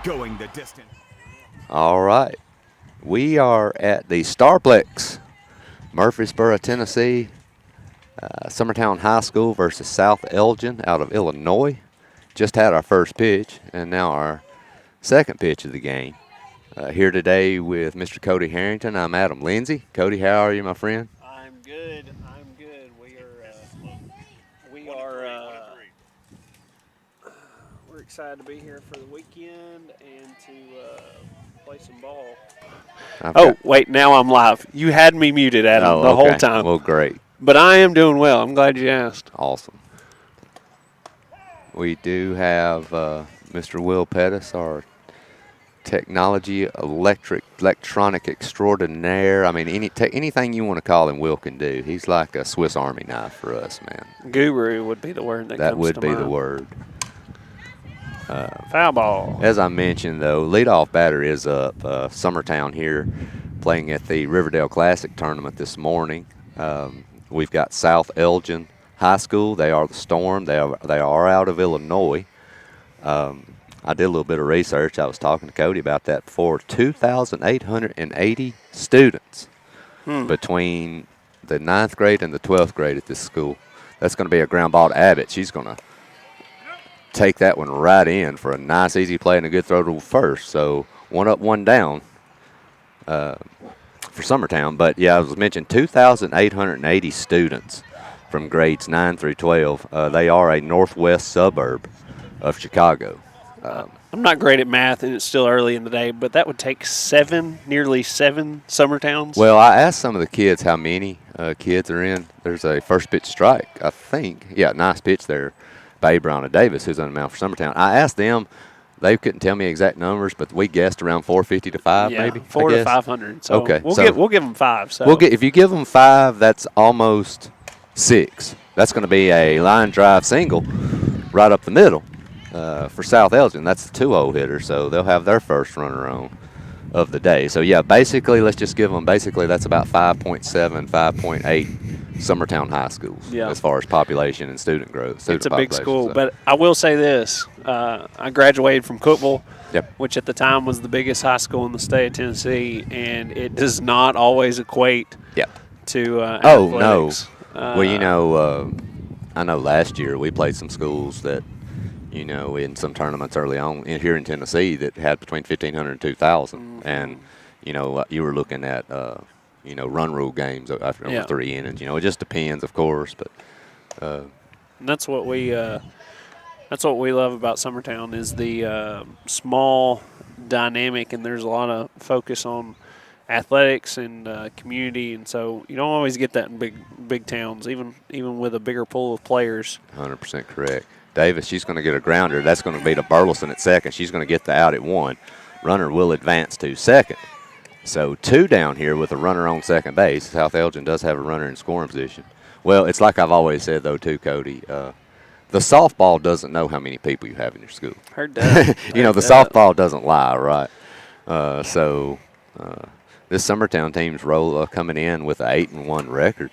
going the distance. All right. We are at the Starplex, Murfreesboro, Tennessee. Summertown High School versus South Elgin out of Illinois. Just had our first pitch and now our second pitch of the game. Here today with Mr. Cody Harrington. I'm Adam Lindsay. Cody, how are you, my friend? I'm good. We're excited to be here for the weekend and to play some ball. Wait, now I'm live. You had me muted, Adam, the whole time. Well, great. But I am doing well. I'm glad you asked. Awesome. We do have Mr. Will Pettis, our electronic extraordinaire. I mean, anything you want to call him, Will can do. He's like a Swiss Army knife for us, man. Guru would be the word that comes to mind. That would be the word. Foul ball. As I mentioned, though, leadoff batter is up. Summertown here playing at the Riverdale Classic tournament this morning. We've got South Elgin High School. They are the Storm. They are out of Illinois. I did a little bit of research. I was talking to Cody about that before. 2,880 students between the 9th grade and the 12th grade at this school. That's going to be a ground ball to Abbott. She's going to take that one right in for a nice, easy play and a good throw to first. So 1 up, 1 down for Summertown. But, yeah, I was mentioning 2,880 students from grades 9 through 12. They are a northwest suburb of Chicago. I'm not great at math, and it's still early in the day, but that would take nearly seven Summertowns. Well, I asked some of the kids how many kids are in. There's a first pitch strike, I think. Yeah, nice pitch there by Abraham Davis, who's on the mound for Summertown. I asked them. They couldn't tell me exact numbers, but we guessed around 450 to 5, maybe. 400 to 500. So okay, we'll give them 5. So if you give them 5, that's almost 6. That's going to be a line drive single right up the middle. For South Elgin, that's the 2-0 hitter, so they'll have their first runner on of the day. So, yeah, basically, let's just give them, that's about 5.7, 5.8 Summertown high schools as far as population and student growth. It's a big school, but I will say this. I graduated from Cookeville, which at the time was the biggest high school in the state of Tennessee, and it does not always equate to athletics. No. Well, I know last year we played some schools that, in some tournaments early on here in Tennessee that had between 1,500 and 2,000. And, you were looking at, run rule games after 3 innings. It just depends, of course. But and that's what we love about Summertown is the small dynamic, and there's a lot of focus on athletics and community. And so you don't always get that in big towns, even with a bigger pool of players. 100% correct. Davis, she's going to get a grounder. That's going to be to Burleson at second. She's going to get the out at 1. Runner will advance to second. So 2 down here with a runner on second base. South Elgin does have a runner in scoring position. Well, it's like I've always said, though, too, Cody. The softball doesn't know how many people you have in your school. Heard that. The softball doesn't lie, right? This Summertown team's coming in with an 8-1 record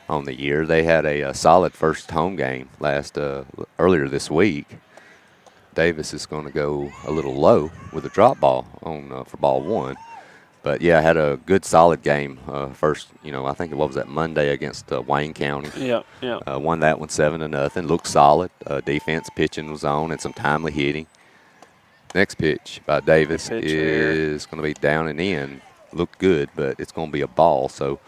on the year. They had a solid first home game earlier this week. Davis is going to go a little low with a drop ball for ball 1. But, yeah, had a good solid game first, I think it was that Monday against Wayne County. Yeah. Won that one 7-0. Looked solid. Defense pitching was on and some timely hitting. Next pitch by Davis is going to be down and in. Looked good, but it's going to be a ball. So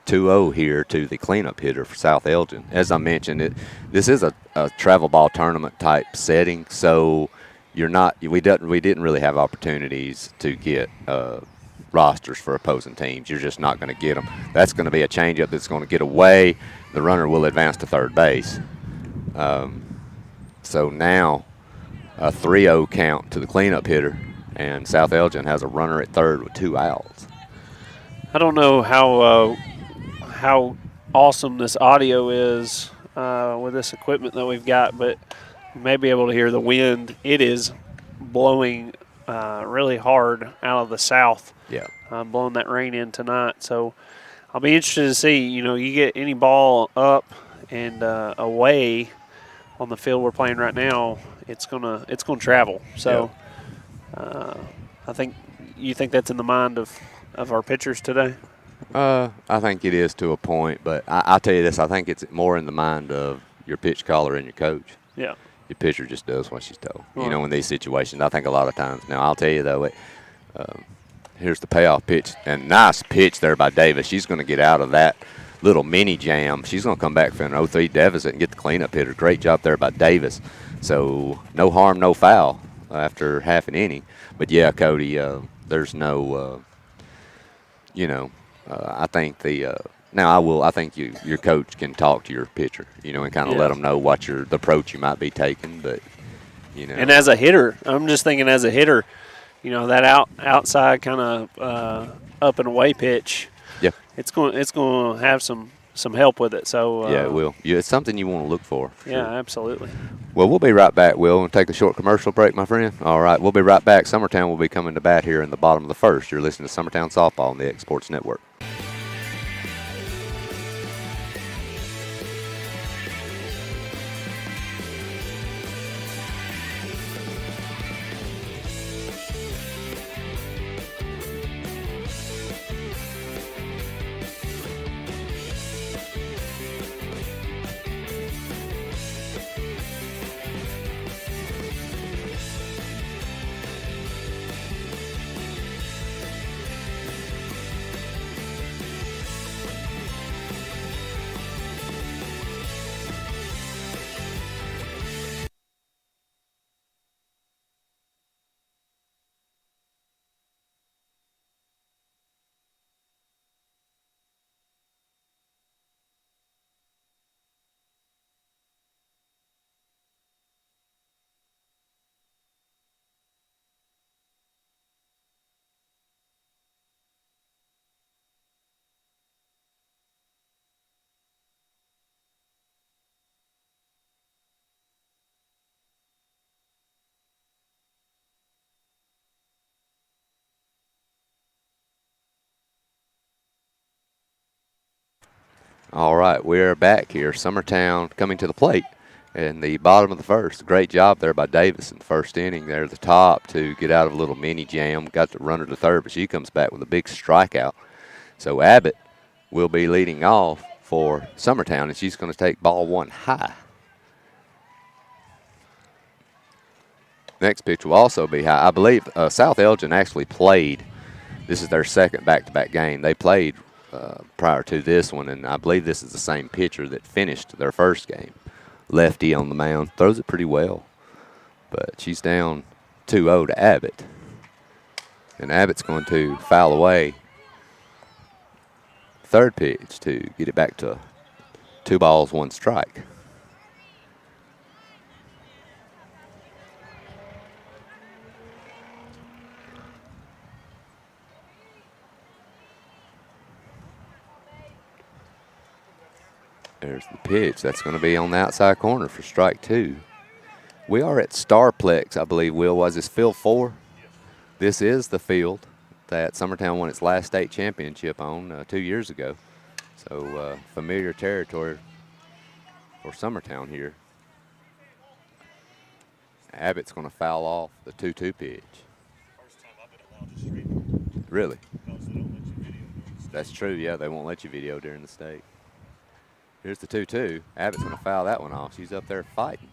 2-0 here to the cleanup hitter for South Elgin. As I mentioned, this is a travel ball tournament type setting, so we didn't really have opportunities to get rosters for opposing teams. You're just not going to get them. That's going to be a changeup that's going to get away. The runner will advance to third base. So now a 3-0 count to the cleanup hitter, and South Elgin has a runner at third with 2 outs. I don't know how awesome this audio is with this equipment that we've got, but you may be able to hear the wind. It is blowing really hard out of the south. Yeah. Blowing that rain in tonight. So I'll be interested to see, you get any ball up and away on the field we're playing right now, it's gonna travel. So I think you think that's in the mind of our pitchers today. I think it is to a point, but I'll tell you this: I think it's more in the mind of your pitch caller and your coach. Yeah. Your pitcher just does what she's told. Right. You know, in these situations, I think a lot of times. Now, I'll tell you though, here's the payoff pitch, and nice pitch there by Davis. She's going to get out of that little mini jam. She's going to come back for an 0-3 deficit and get the cleanup hitter. Great job there by Davis. So no harm, no foul after half an inning. But yeah, Cody, there's no, I think I think your coach can talk to your pitcher, and kind of let them know what the approach you might be taking. But and as a hitter, I'm just thinking as a hitter, that outside kind of up and away pitch. Yeah, it's going to have some help with it. So yeah, it will. Yeah, it's something you want to look for. Yeah, sure. Absolutely. Well, we'll be right back, Will, and take a short commercial break, my friend. All right, we'll be right back. Summertown will be coming to bat here in the bottom of the first. You're listening to Summertown Softball on the X Sports Network. All right, we're back here. Summertown coming to the plate in the bottom of the first. Great job there by Davis in the first inning there at the top to get out of a little mini jam. Got the runner to third, but she comes back with a big strikeout. So Abbott will be leading off for Summertown, and she's going to take ball one high. Next pitch will also be high. I believe South Elgin actually played. This is their second back-to-back game. They played prior to this one, and I believe this is the same pitcher that finished their first game. Lefty on the mound, throws it pretty well, but she's down 2-0 to Abbott, and Abbott's going to foul away third pitch to get it back to 2 balls, 1 strike. There's the pitch. That's going to be on the outside corner for strike 2. We are at Starplex, I believe, Will. Was this field 4? This is the field that Summertown won its last state championship on 2 years ago. So familiar territory for Summertown here. Abbott's going to foul off the 2-2 pitch. First time I've been allowed to stream. Really? Because they don't let you video during the That's true, yeah. They won't let you video during the state. Here's the 2-2. Abbott's going to foul that one off. She's up there fighting.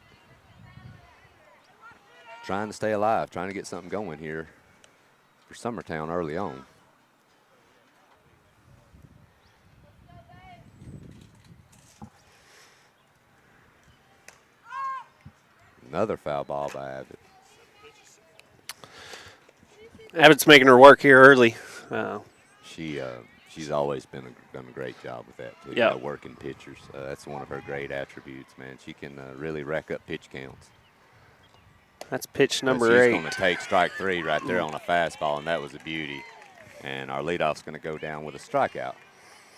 Trying to stay alive, trying to get something going here for Summertown early on. Another foul ball by Abbott. Abbott's making her work here early. She's always done a great job with that. Too, yeah. Working pitchers. That's one of her great attributes, man. She can really rack up pitch counts. That's pitch number 8. She's going to take strike 3 right there on a fastball, and that was a beauty. And our leadoff's going to go down with a strikeout.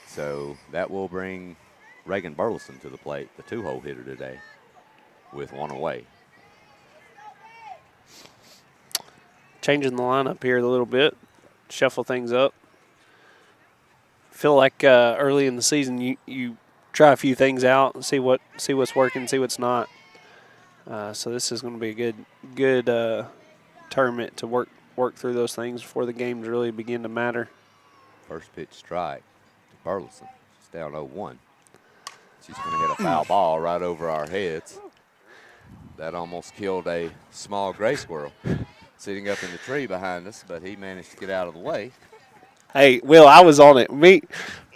So that will bring Reagan Burleson to the plate, the 2-hole hitter today, with 1 away. Changing the lineup here a little bit, shuffle things up. Feel like early in the season you try a few things out and see what's working, see what's not. So this is going to be a good tournament to work through those things before the games really begin to matter. First pitch strike to Burleson. She's down 0-1. She's going to hit a foul ball right over our heads. That almost killed a small gray squirrel sitting up in the tree behind us, but he managed to get out of the way. Hey, Will, I was on it.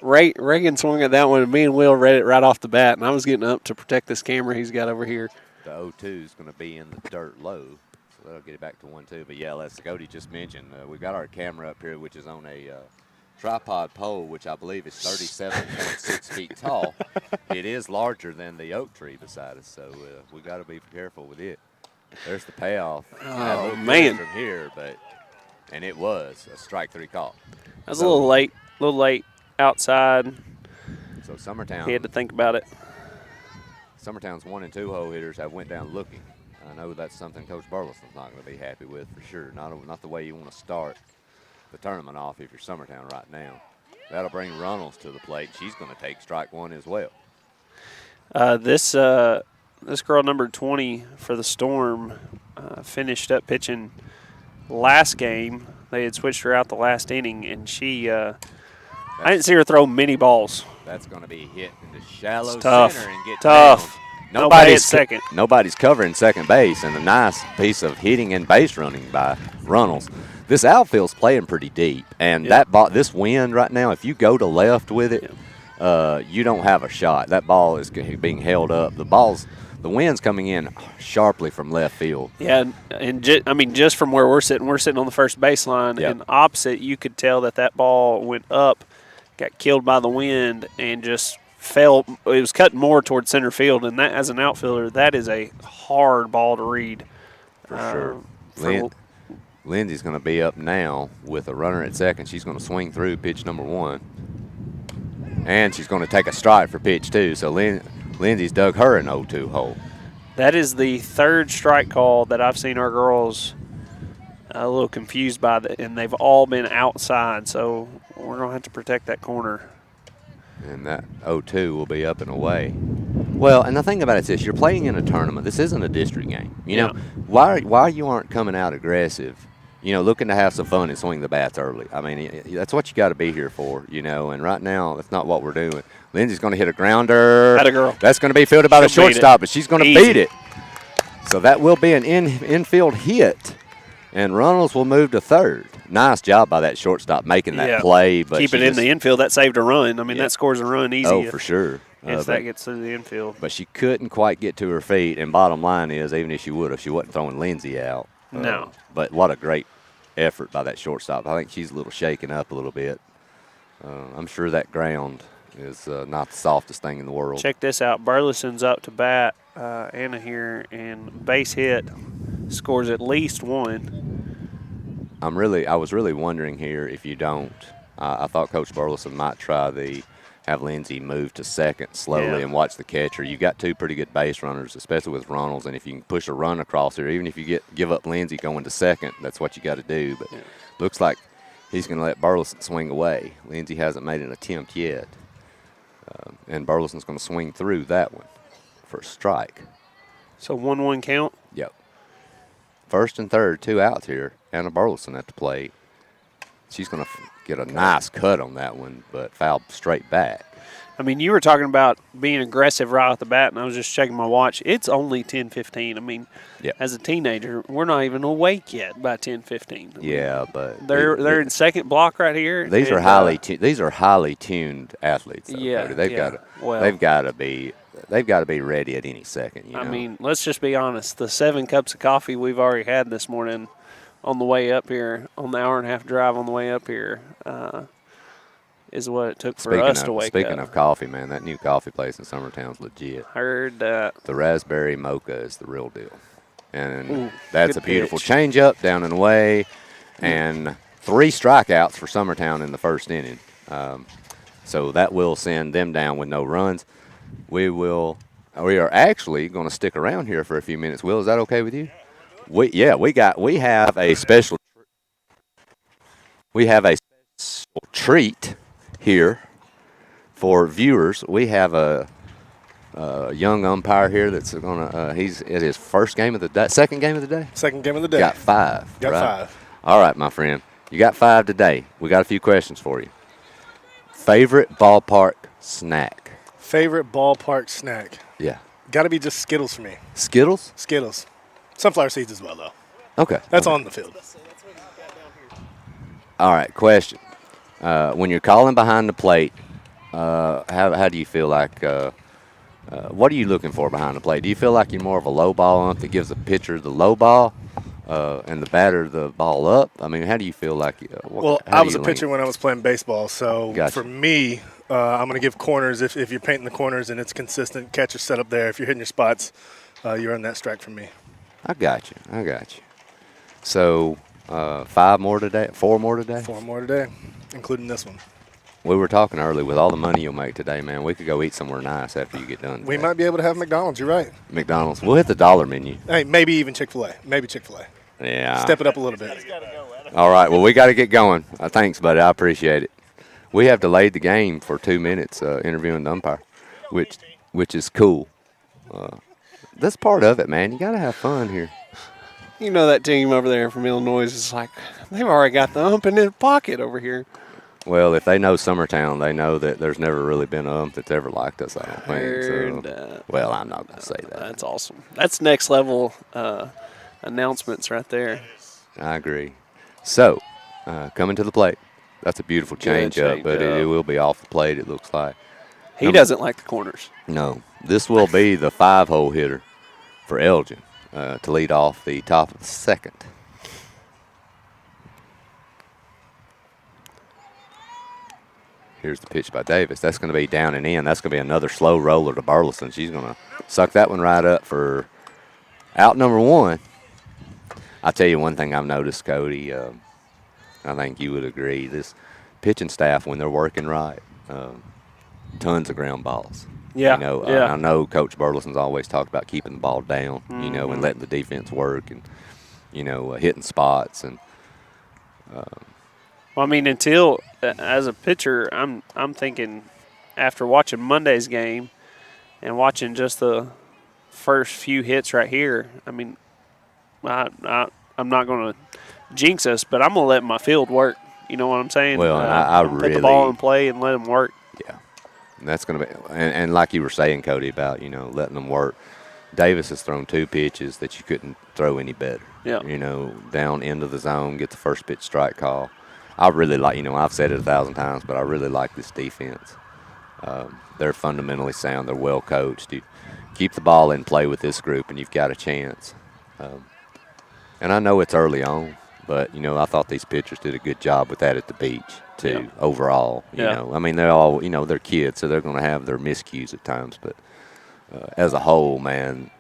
Reagan swung at that one, and me and Will read it right off the bat, and I was getting up to protect this camera he's got over here. The 0-2 is going to be in the dirt low, so that'll get it back to 1-2. But, yeah, as Scotty just mentioned, we've got our camera up here, which is on a tripod pole, which I believe is 37.6 feet tall. It is larger than the oak tree beside us, so we got to be careful with it. There's the payoff. Oh, man. From here, and it was a strike 3 call. That was a little late outside. So Summertown. He had to think about it. Summertown's 1 and 2 hole hitters have went down looking. I know that's something Coach Burleson's not going to be happy with for sure. Not the way you want to start the tournament off if you're Summertown right now. That'll bring Runnels to the plate. She's going to take strike 1 as well. This girl, number 20 for the Storm, finished up pitching last game. They had switched her out the last inning, and I didn't see her throw many balls. That's going to be hit into shallow tough. center and get tough. Down. Nobody at second. Nobody's covering second base, and a nice piece of hitting and base running by Runnels. This outfield's playing pretty deep, and this wind right now, if you go to left with it, you don't have a shot. That ball is being held up. The wind's coming in sharply from left field. Yeah, and just from where we're sitting on the first baseline, and opposite, you could tell that ball went up, got killed by the wind, and just fell. It was cutting more towards center field, and that, as an outfielder, that is a hard ball to read. For sure. Lindsay's going to be up now with a runner at second. She's going to swing through pitch number 1, and she's going to take a strike for pitch 2. So Lindsay's dug her an 0-2 hole. That is the third strike call that I've seen our girls a little confused by, and they've all been outside. So we're going to have to protect that corner. And that 0-2 will be up and away. Well, and the thing about it is this, you're playing in a tournament. This isn't a district game. You know, why you aren't coming out aggressive, looking to have some fun and swing the bats early. I mean, that's what you got to be here for, and right now that's not what we're doing. Lindsay's going to hit a grounder. Atta girl. That's going to be fielded by the shortstop, but she's going to beat it. So that will be an infield hit, and Runnels will move to third. Nice job by that shortstop making that play. But keep it in the infield. That saved a run. I mean, that scores a run easy. Oh, for sure. If that gets to the infield. But she couldn't quite get to her feet, and bottom line is, even if she would have, she wasn't throwing Lindsay out. No. But what a great effort by that shortstop. I think she's a little shaken up a little bit. I'm sure that ground is not the softest thing in the world. Check this out. Burleson's up to bat, Anna here, and base hit, scores at least 1. I was really wondering here if you don't. I thought Coach Burleson might try have Lindsay move to second slowly and watch the catcher. You've got 2 pretty good base runners, especially with Runnels, and if you can push a run across here, even if you give up Lindsay going to second, that's what you got to do. But looks like he's going to let Burleson swing away. Lindsay hasn't made an attempt yet, and Burleson's going to swing through that one for a strike. So 1-1 count? Yep. First and third, 2 outs here. Anna Burleson at the plate. She's going to get a nice cut on that one, but fouled straight back. I mean, you were talking about being aggressive right off the bat, and I was just checking my watch. It's only 10:15. I mean, as a teenager, we're not even awake yet by 10:15. Yeah, but they're in second block right here. These are highly tuned athletes. Though, yeah, Cody. They've got to be ready at any second. I mean, let's just be honest. The 7 cups of coffee we've already had this morning on the way up here, on the hour-and-a-half drive on the way up here, is what it took for us to wake up. Speaking of coffee, man, that new coffee place in Summertown's legit. Heard that. The raspberry mocha is the real deal. And that's a beautiful changeup down and away. And 3 strikeouts for Summertown in the first inning. So that will send them down with no runs. We are actually going to stick around here for a few minutes. Will, is that okay with you? We have a special treat here for viewers. We have a young umpire here that's gonna. He's at his first game of the day, second game of the day. Second game of the day. Got 5. Got right? 5. All right, my friend. You got 5 today. We got a few questions for you. Favorite ballpark snack? Favorite ballpark snack? Yeah. Got to be just Skittles for me. Skittles? Skittles. Sunflower seeds as well, though. Okay. That's on the field. All right, question. When you're calling behind the plate, how do you feel like what are you looking for behind the plate? Do you feel like you're more of a low ball ump that gives the pitcher the low ball and the batter the ball up? I mean, how do you feel like Well, I was a pitcher when I was playing baseball, so Gotcha. for me, I'm going to give corners. If you're painting the corners and it's consistent, catcher set up there. If you're hitting your spots, you're on that strike from me. I got you. So 5 more today? 4 more today? 4 more today, including this one. We were talking early, with all the money you'll make today, man, we could go eat somewhere nice after you get done. We today. might be able to have McDonald's. You're right. McDonald's. We'll hit the dollar menu. Hey, maybe even Chick-fil-A. Maybe Chick-fil-A. Yeah. Step it up a little bit. All right. Well, we got to get going. Thanks, buddy. I appreciate it. We have delayed the game for 2 minutes interviewing the umpire, which is cool. That's part of it, man. You got to have fun here. You know that team over there from Illinois is like, they've already got the ump in their pocket over here. Well, if they know Summertown, they know that there's never really been an ump that's ever liked us, I don't think. Heard So, that. well, I'm not going to say that. That's awesome. That's next level announcements right there. I agree. So, coming to the plate. That's a beautiful change up, but change-up. it will be off the plate, it looks like. He doesn't like the corners. No. This will be the 5-hole hitter for Elgin to lead off the top of the second. Here's the pitch by Davis. That's going to be down and in. That's going to be another slow roller to Burleson. She's going to suck that one right up for out number 1. I'll tell you one thing I've noticed, Cody. I think you would agree. This pitching staff, when they're working right, tons of ground balls. Yeah. You know, yeah. I know Coach Burleson's always talked about keeping the ball down, you know, and letting the defense work and, you know, hitting spots. And Well, I mean, until as a pitcher, I'm thinking after watching Monday's game and watching just the first few hits right here. I mean, I'm not going to jinx us, but I'm going to let my field work. You know what I'm saying? Well, I put really the ball in play and let them work. Yeah, and that's going to be and like you were saying, Cody, about, you know, letting them work. Davis has thrown 2 pitches that you couldn't throw any better. Yeah. You know, down into the zone, get the first pitch strike call. I really like, you know, I've said it 1,000 times, but I really like this defense. They're fundamentally sound. They're well coached. You keep the ball in play with this group, and you've got a chance. And I know it's early on, but, you know, I thought these pitchers did a good job with that at the beach, too, overall. You know, I mean, they're all, you know, they're kids, so they're going to have their miscues at times. But as a whole, man,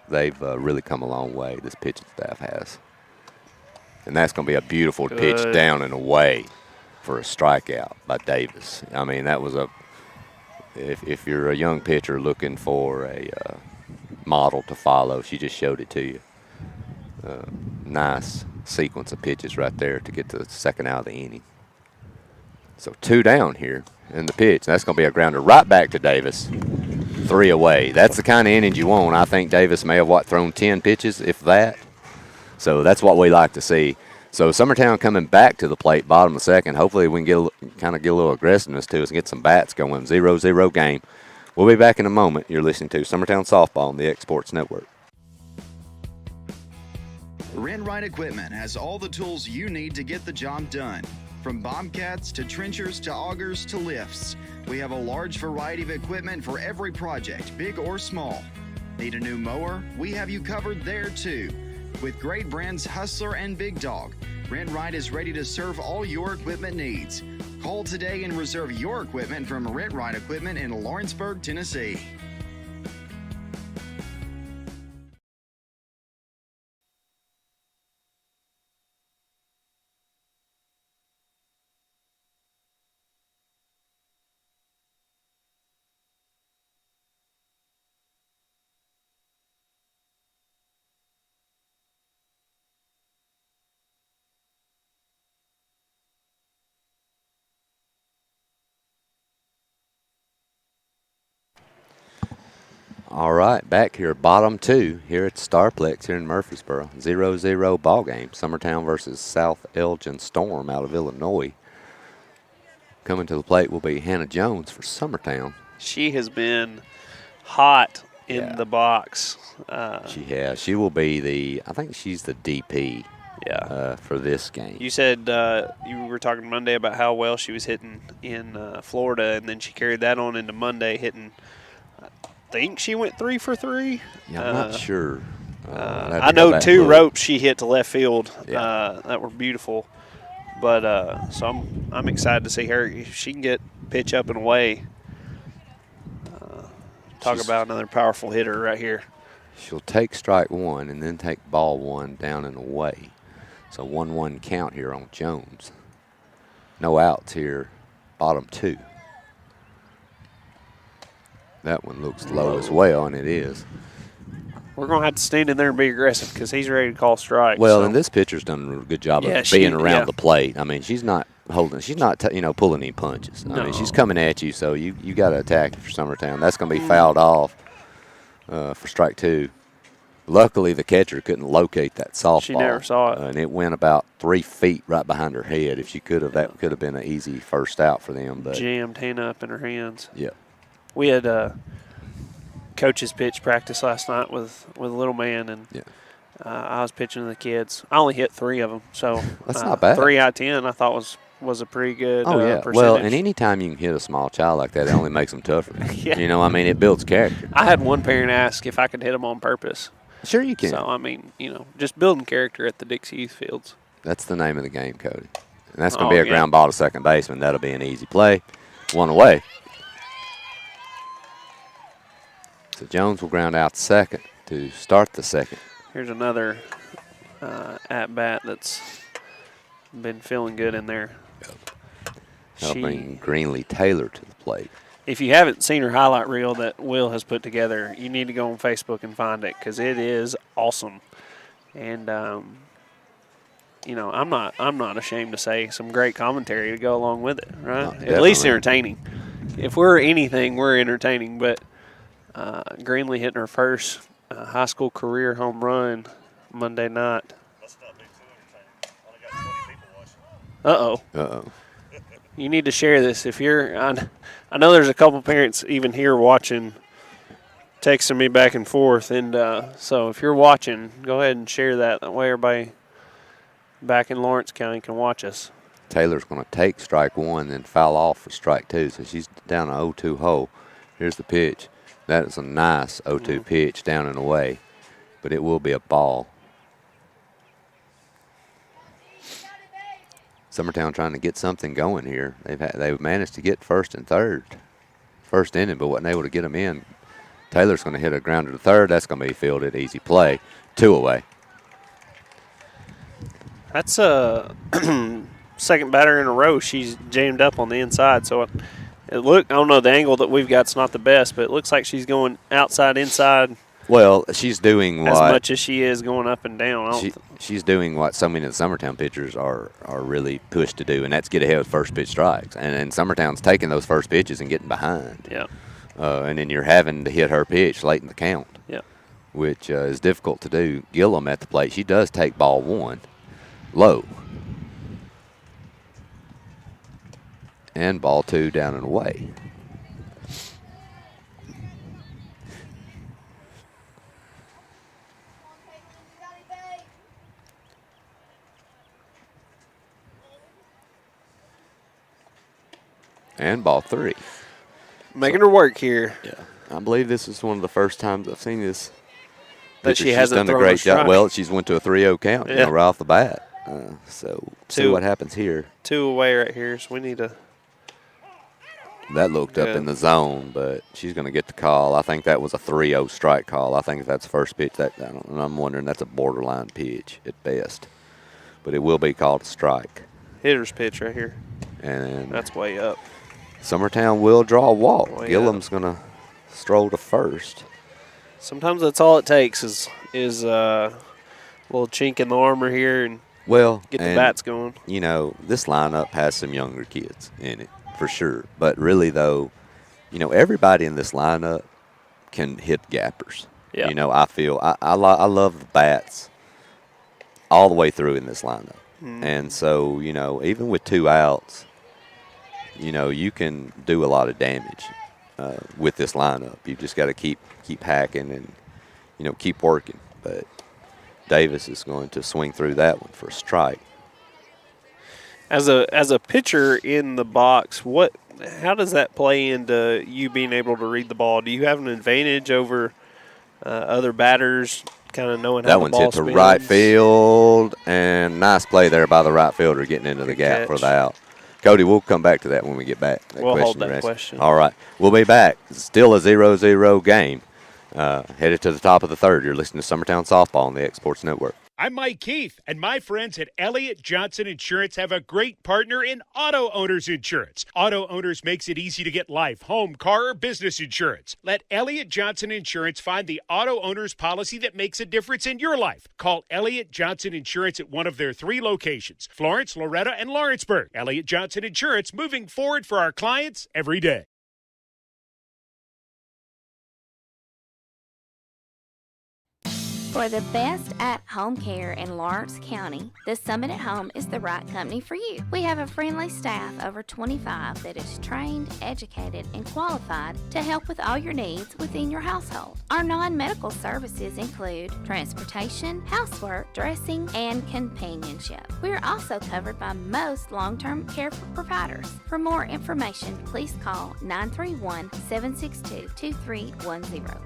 they've really come a long way, this pitching staff has. And that's going to be a beautiful pitch down and away for a strikeout by Davis. I mean, that was if you're a young pitcher looking for a model to follow, she just showed it to you. Nice sequence of pitches right there to get to the second out of the inning. So 2 down here in the pitch. That's going to be a grounder right back to Davis. 3 away. That's the kind of innings you want. I think Davis may have, thrown 10 pitches, if that. So that's what we like to see. So Summertown coming back to the plate, bottom of the second. Hopefully we can get a little aggressiveness to us and get some bats going. 0-0 game. We'll be back in a moment. You're listening to Summertown Softball on the X Sports Network. Renwright Equipment has all the tools you need to get the job done. From bobcats to trenchers to augers to lifts, we have a large variety of equipment for every project, big or small. Need a new mower? We have you covered there too. With great brands Hustler and Big Dog, Renwright is ready to serve all your equipment needs. Call today and reserve your equipment from Renwright Equipment in Lawrenceburg, Tennessee. All right, back here, bottom 2 here at Starplex here in Murfreesboro. 0-0 ball game. Summertown versus South Elgin Storm out of Illinois. Coming to the plate will be Hannah Jones for Summertown. She has been hot in Yeah. the box. She has. She will be I think she's the DP for this game. You said you were talking Monday about how well she was hitting in Florida, and then she carried that on into Monday, hitting. I think she went 3 for 3. Yeah, I'm not sure. I know 2 ropes she hit to left field that were beautiful. But so I'm excited to see her. If she can get pitch up and away. Talk about another powerful hitter right here. She'll take strike 1 and then take ball 1 down and away. So 1-1 count here on Jones. No outs here, bottom 2. That one looks low as well, and it is. We're going to have to stand in there and be aggressive because he's ready to call strikes. Well, so. and this pitcher's done a good job Yeah, of being she- around yeah. the plate. I mean, she's not pulling any punches. I mean, she's coming at you, so you got to attack for Summertown. That's going to be fouled off for strike 2. Luckily, the catcher couldn't locate that softball. She never saw it. And it went about 3 feet right behind her head. If she could have, that could have been an easy first out for them. But Jammed Hannah up in her hands. yeah, We had coach's pitch practice last night with a little man, and I was pitching to the kids. I only hit 3 of them, so That's not bad. 3 out of 10 I thought was a pretty good percentage. Well, and anytime you can hit a small child like that, it only makes them tougher. Yeah. You know, I mean, it builds character. I had one parent ask if I could hit them on purpose. Sure you can. So, I mean, just building character at the Dixie Youth Fields. That's the name of the game, Cody. And that's going to be a yeah. ground ball to second baseman. That'll be an easy play. 1 away. So Jones will ground out second to start the second. Here's another at-bat that's been feeling good in there. That'll bring Greenlee Taylor to the plate. If you haven't seen her highlight reel that Will has put together, you need to go on Facebook and find it because it is awesome. And I'm not ashamed to say some great commentary to go along with it, right? No, At least definitely. entertaining. If we're anything, we're entertaining. But Greenlee hitting her first high school career home run Monday night. Must not be too entertaining. Only got 20 people watching. Uh-oh. You need to share this. If you're, I know there's a couple parents even here watching, texting me back and forth, and so if you're watching, go ahead and share that. That way, everybody back in Lawrence County can watch us. Taylor's going to take strike 1, then foul off for strike 2. So she's down an 0-2 hole. Here's the pitch. That is a nice 0-2 pitch down and away, but it will be a ball. Summertown trying to get something going here. They've managed to get first and third, first inning, but wasn't able to get them in. Taylor's going to hit a grounder to third. That's going to be fielded. Easy play. 2 away. That's a second batter in a row. She's jammed up on the inside, so it I don't know, the angle that we've got's not the best, but it looks like she's going outside, inside. Well, she's doing what as much as she is going up and down. She's doing what so many of the Summertown pitchers are really pushed to do, and that's get ahead of first pitch strikes. And Summertown's taking those first pitches and getting behind. Yeah. And then you're having to hit her pitch late in the count. Yeah. Which is difficult to do. Gillum at the plate, she does take ball 1 low. And ball 2 down and away. And ball 3. Making her work here. Yeah. I believe this is one of the first times I've seen this. That pitcher. she She's hasn't done a thrown a great job. strike. Well, she's went to a 3-0 count, Yeah. right off the bat. So see 2 what happens here. 2 away right here, so we need to. That looked up Yeah. in the zone, but she's going to get the call. I think that was a 3-0 strike call. I think if that's first pitch, I'm wondering that's a borderline pitch at best. But it will be called a strike. Hitter's pitch right here. And That's way up. Summertown will draw a walk. Way Gillum's going to stroll to first. Sometimes that's all it takes is a little chink in the armor here and Well, get the and, bats going. You know, this lineup has some younger kids in it, for sure. But really, though, you know, everybody in this lineup can hit gappers. Yeah. You know, I feel I love the bats all the way through in this lineup. And so, you know, even with 2 outs, you know, you can do a lot of damage with this lineup. You just got to keep hacking and, you know, keep working. But Davis is going to swing through that one for a strike. As a pitcher in the box, how does that play into you being able to read the ball? Do you have an advantage over other batters, kind of knowing how That the one's ball hit to spins? right field, and nice play there by the right fielder getting into the Good gap catch. for the out. Cody, we'll come back to that when we get back. We'll hold that you asked. question. All right. We'll be back. Still a 0-0 game. Headed to the top of the third. You're listening to Summertown Softball on the X Sports Network. I'm Mike Keith, and my friends at Elliott Johnson Insurance have a great partner in Auto Owners Insurance. Auto Owners makes it easy to get life, home, car, or business insurance. Let Elliott Johnson Insurance find the Auto Owners policy that makes a difference in your life. Call Elliott Johnson Insurance at one of their 3 locations, Florence, Loretto, and Lawrenceburg. Elliott Johnson Insurance, moving forward for our clients every day. For the best at-home care in Lawrence County, the Summit at Home is the right company for you. We have a friendly staff over 25 that is trained, educated, and qualified to help with all your needs within your household. Our non-medical services include transportation, housework, dressing, and companionship. We are also covered by most long-term care providers. For more information, please call 931-762-2310.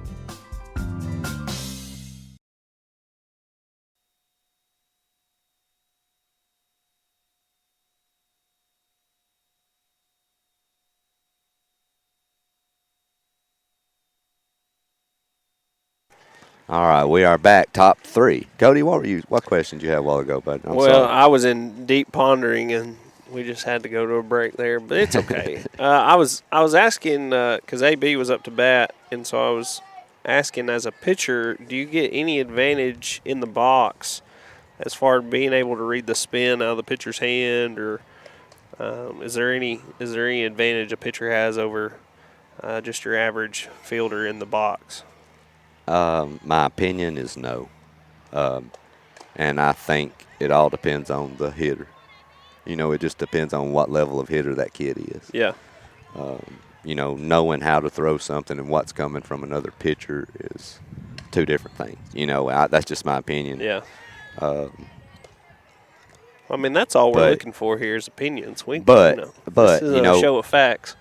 All right, we are back, top 3. Cody, what questions you had a while ago, bud? I'm sorry. I was in deep pondering, and we just had to go to a break there, but it's okay. I was asking because AB was up to bat, and so I was asking, as a pitcher, do you get any advantage in the box as far as being able to read the spin out of the pitcher's hand, or is there any advantage a pitcher has over just your average fielder in the box? My opinion is no. And I think it all depends on the hitter. You know, it just depends on what level of hitter that kid is. Yeah. You know, knowing how to throw something and what's coming from another pitcher is 2 different things. You know, that's just my opinion. Yeah. I mean, that's all we're looking for here is opinions. This is a show of facts.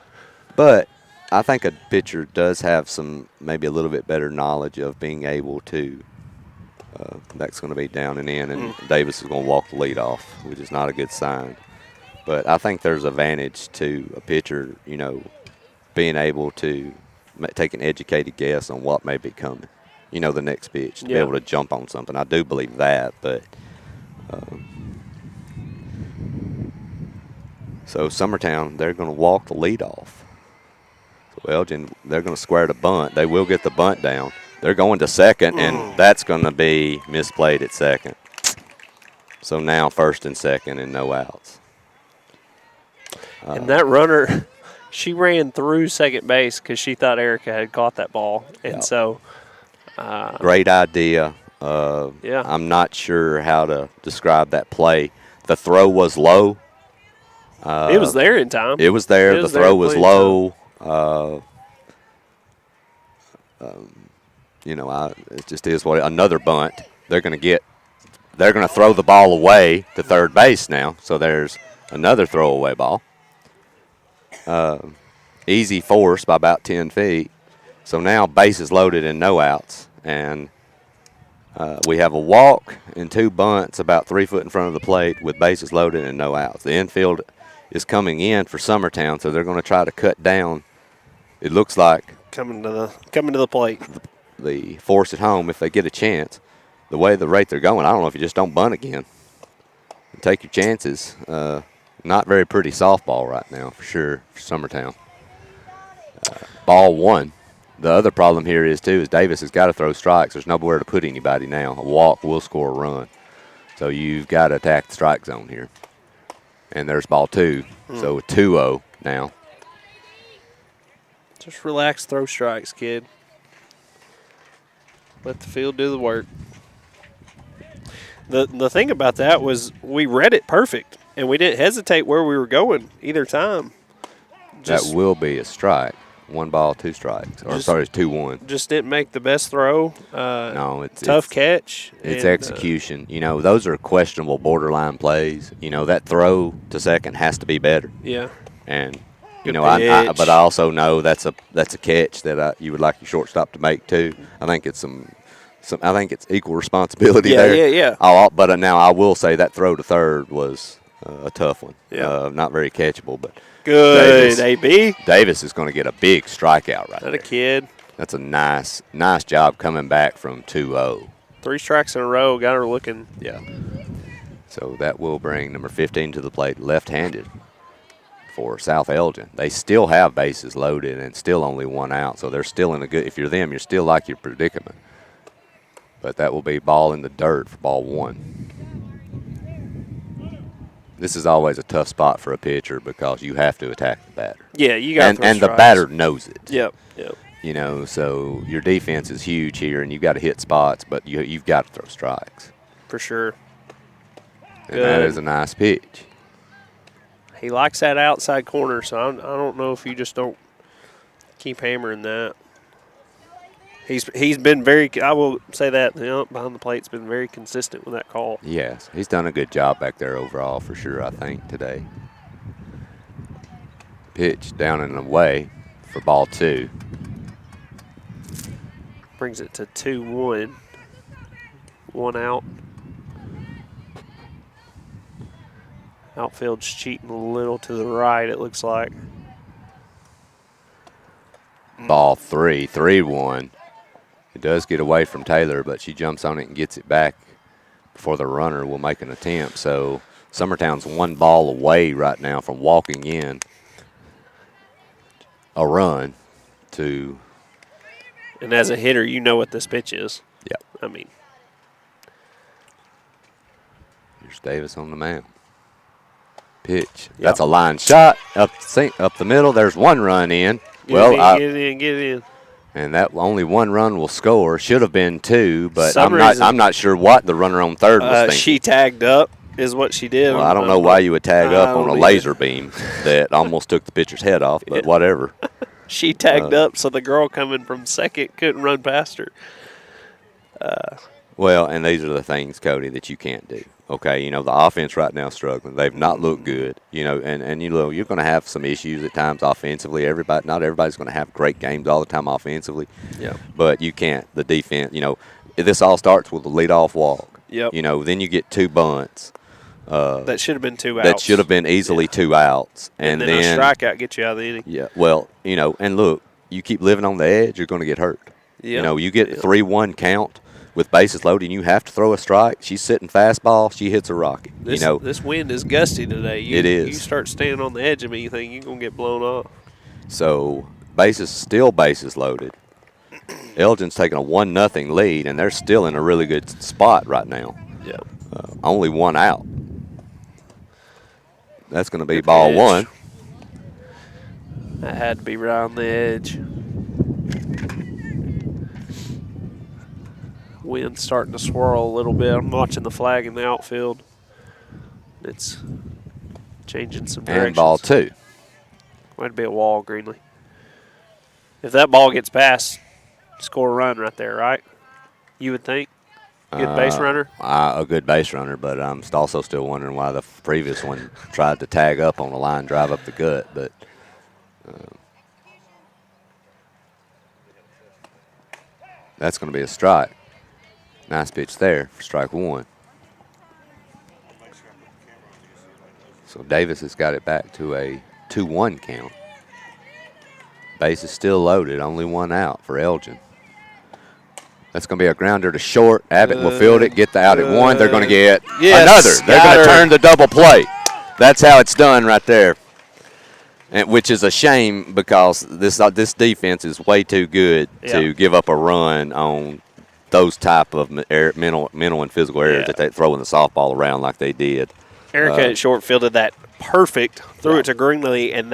But I think a pitcher does have maybe a little bit better knowledge of being able to. That's going to be down and in, and Davis is going to walk the lead off, which is not a good sign. But I think there's advantage to a pitcher, you know, being able to take an educated guess on what may be coming. You know, the next pitch, to be able to jump on something. I do believe that, but. So Summertown, they're going to walk the lead off. Elgin, they're going to square the bunt. They will get the bunt down. They're going to second, and that's going to be misplayed at second. So now first and second and no outs. And that runner, she ran through second base because she thought Erica had caught that ball. And so. Great idea. I'm not sure how to describe that play. The throw was low. It was there in time. It was there. The throw was low. You know, it just is another bunt. They're going to throw the ball away to third base now. So there's another throwaway ball. Easy force by about 10 feet. So now bases loaded and no outs. And we have a walk and 2 bunts about 3 foot in front of the plate with bases loaded and no outs. The infield is coming in for Summertown, so they're going to try to cut down. It looks like coming to the plate. The force at home, if they get a chance, the way the rate they're going, I don't know if you just don't bunt again. Take your chances. Not very pretty softball right now, for sure, for Summertown. Ball 1. The other problem here is Davis has got to throw strikes. There's nowhere to put anybody now. A walk will score a run. So you've got to attack the strike zone here. And there's ball 2. So 2-0 now. Just relax, throw strikes, kid. Let the field do the work. The thing about that was we read it perfect, and we didn't hesitate where we were going either time. That will be a strike. 1 ball, 2 strikes. Or, sorry, it's 2-1. Just didn't make the best throw. No, it's tough catch. It's and, execution. Those are questionable borderline plays. That throw to second has to be better. Yeah. And Good but I also know that's a catch that you would like your shortstop to make too. I think it's I think it's equal responsibility there. Yeah. But now I will say that throw to third was a tough one. Yeah. Not very catchable, but good, AB. Davis is going to get a big strikeout right there. Not a kid. That's a nice job coming back from 2-0. 3 strikes in a row. Got her looking. Yeah. So that will bring number 15 to the plate, left-handed for South Elgin. They still have bases loaded and still only 1 out, so they're still in a good – if you're them, you're still like your predicament. But that will be ball in the dirt for ball 1. This is always a tough spot for a pitcher because you have to attack the batter. Yeah, you got and the batter knows it. Yep. So your defense is huge here, and you've got to hit spots, but you've got to throw strikes. For sure. And that is a nice pitch. He likes that outside corner, so I don't know if you just don't keep hammering that. He's been very – I will say that the ump behind the plate's been very consistent with that call. Yes, he's done a good job back there overall for sure, I think, today. Pitch down and away for ball 2. Brings it to 2-1. 1 out. Outfield's cheating a little to the right, it looks like. Ball 3, 3-1. It does get away from Taylor, but she jumps on it and gets it back before the runner will make an attempt. So Summertown's 1 ball away right now from walking in a run to. And as a hitter, you know what this pitch is. Yep. I mean. Here's Davis on the mound. Pitch. Yep. That's a line shot up the middle. There's 1 run in. Get it in. And that only 1 run will score. Should have been 2, but I'm not sure what the runner on third was thinking. She tagged up is what she did. Well, I don't know why you would tag up on a laser beam that almost took the pitcher's head off, but whatever. She tagged up so the girl coming from second couldn't run past her. Well, and these are the things, Cody, that you can't do. Okay, the offense right now is struggling. They've not looked good, and you're going to have some issues at times offensively. Not everybody's going to have great games all the time offensively. Yeah. But you can't. The defense, this all starts with a leadoff walk. Yep. Then you get 2 bunts. That should have been 2 outs. That should have been easily 2 outs. And then a strikeout gets you out of the inning. Yeah, well, and look, you keep living on the edge, you're going to get hurt. Yep. You get 3-1 count with bases loaded and you have to throw a strike. She's sitting fastball, she hits a rocket. This wind is gusty today. It is. You start standing on the edge of anything, you're going to get blown off. So, bases loaded. Elgin's taking a 1-0 lead, and they're still in a really good spot right now. Yeah. Only 1 out. That's going to be ball 1. That had to be right on the edge. Wind's starting to swirl a little bit. I'm watching the flag in the outfield. It's changing some directions. And ball 2. Might be a wall, Greenlee. If that ball gets past, score a run right there, right? You would think? Good base runner? A good base runner, but I'm also still wondering why the previous one tried to tag up on the line, drive up the gut. But that's going to be a strike. Nice pitch there for strike 1. So Davis has got it back to a 2-1 count. Base is still loaded, only 1 out for Elgin. That's going to be a grounder to short. Abbott will field it, get the out at 1. They're going to get another. They're going to turn the double play. That's how it's done right there. Which is a shame because this defense is way too good to give up a run on those type of mental and physical errors that they throw in the softball around like they did. Erica at short fielded that perfect, threw it to Greenlee, and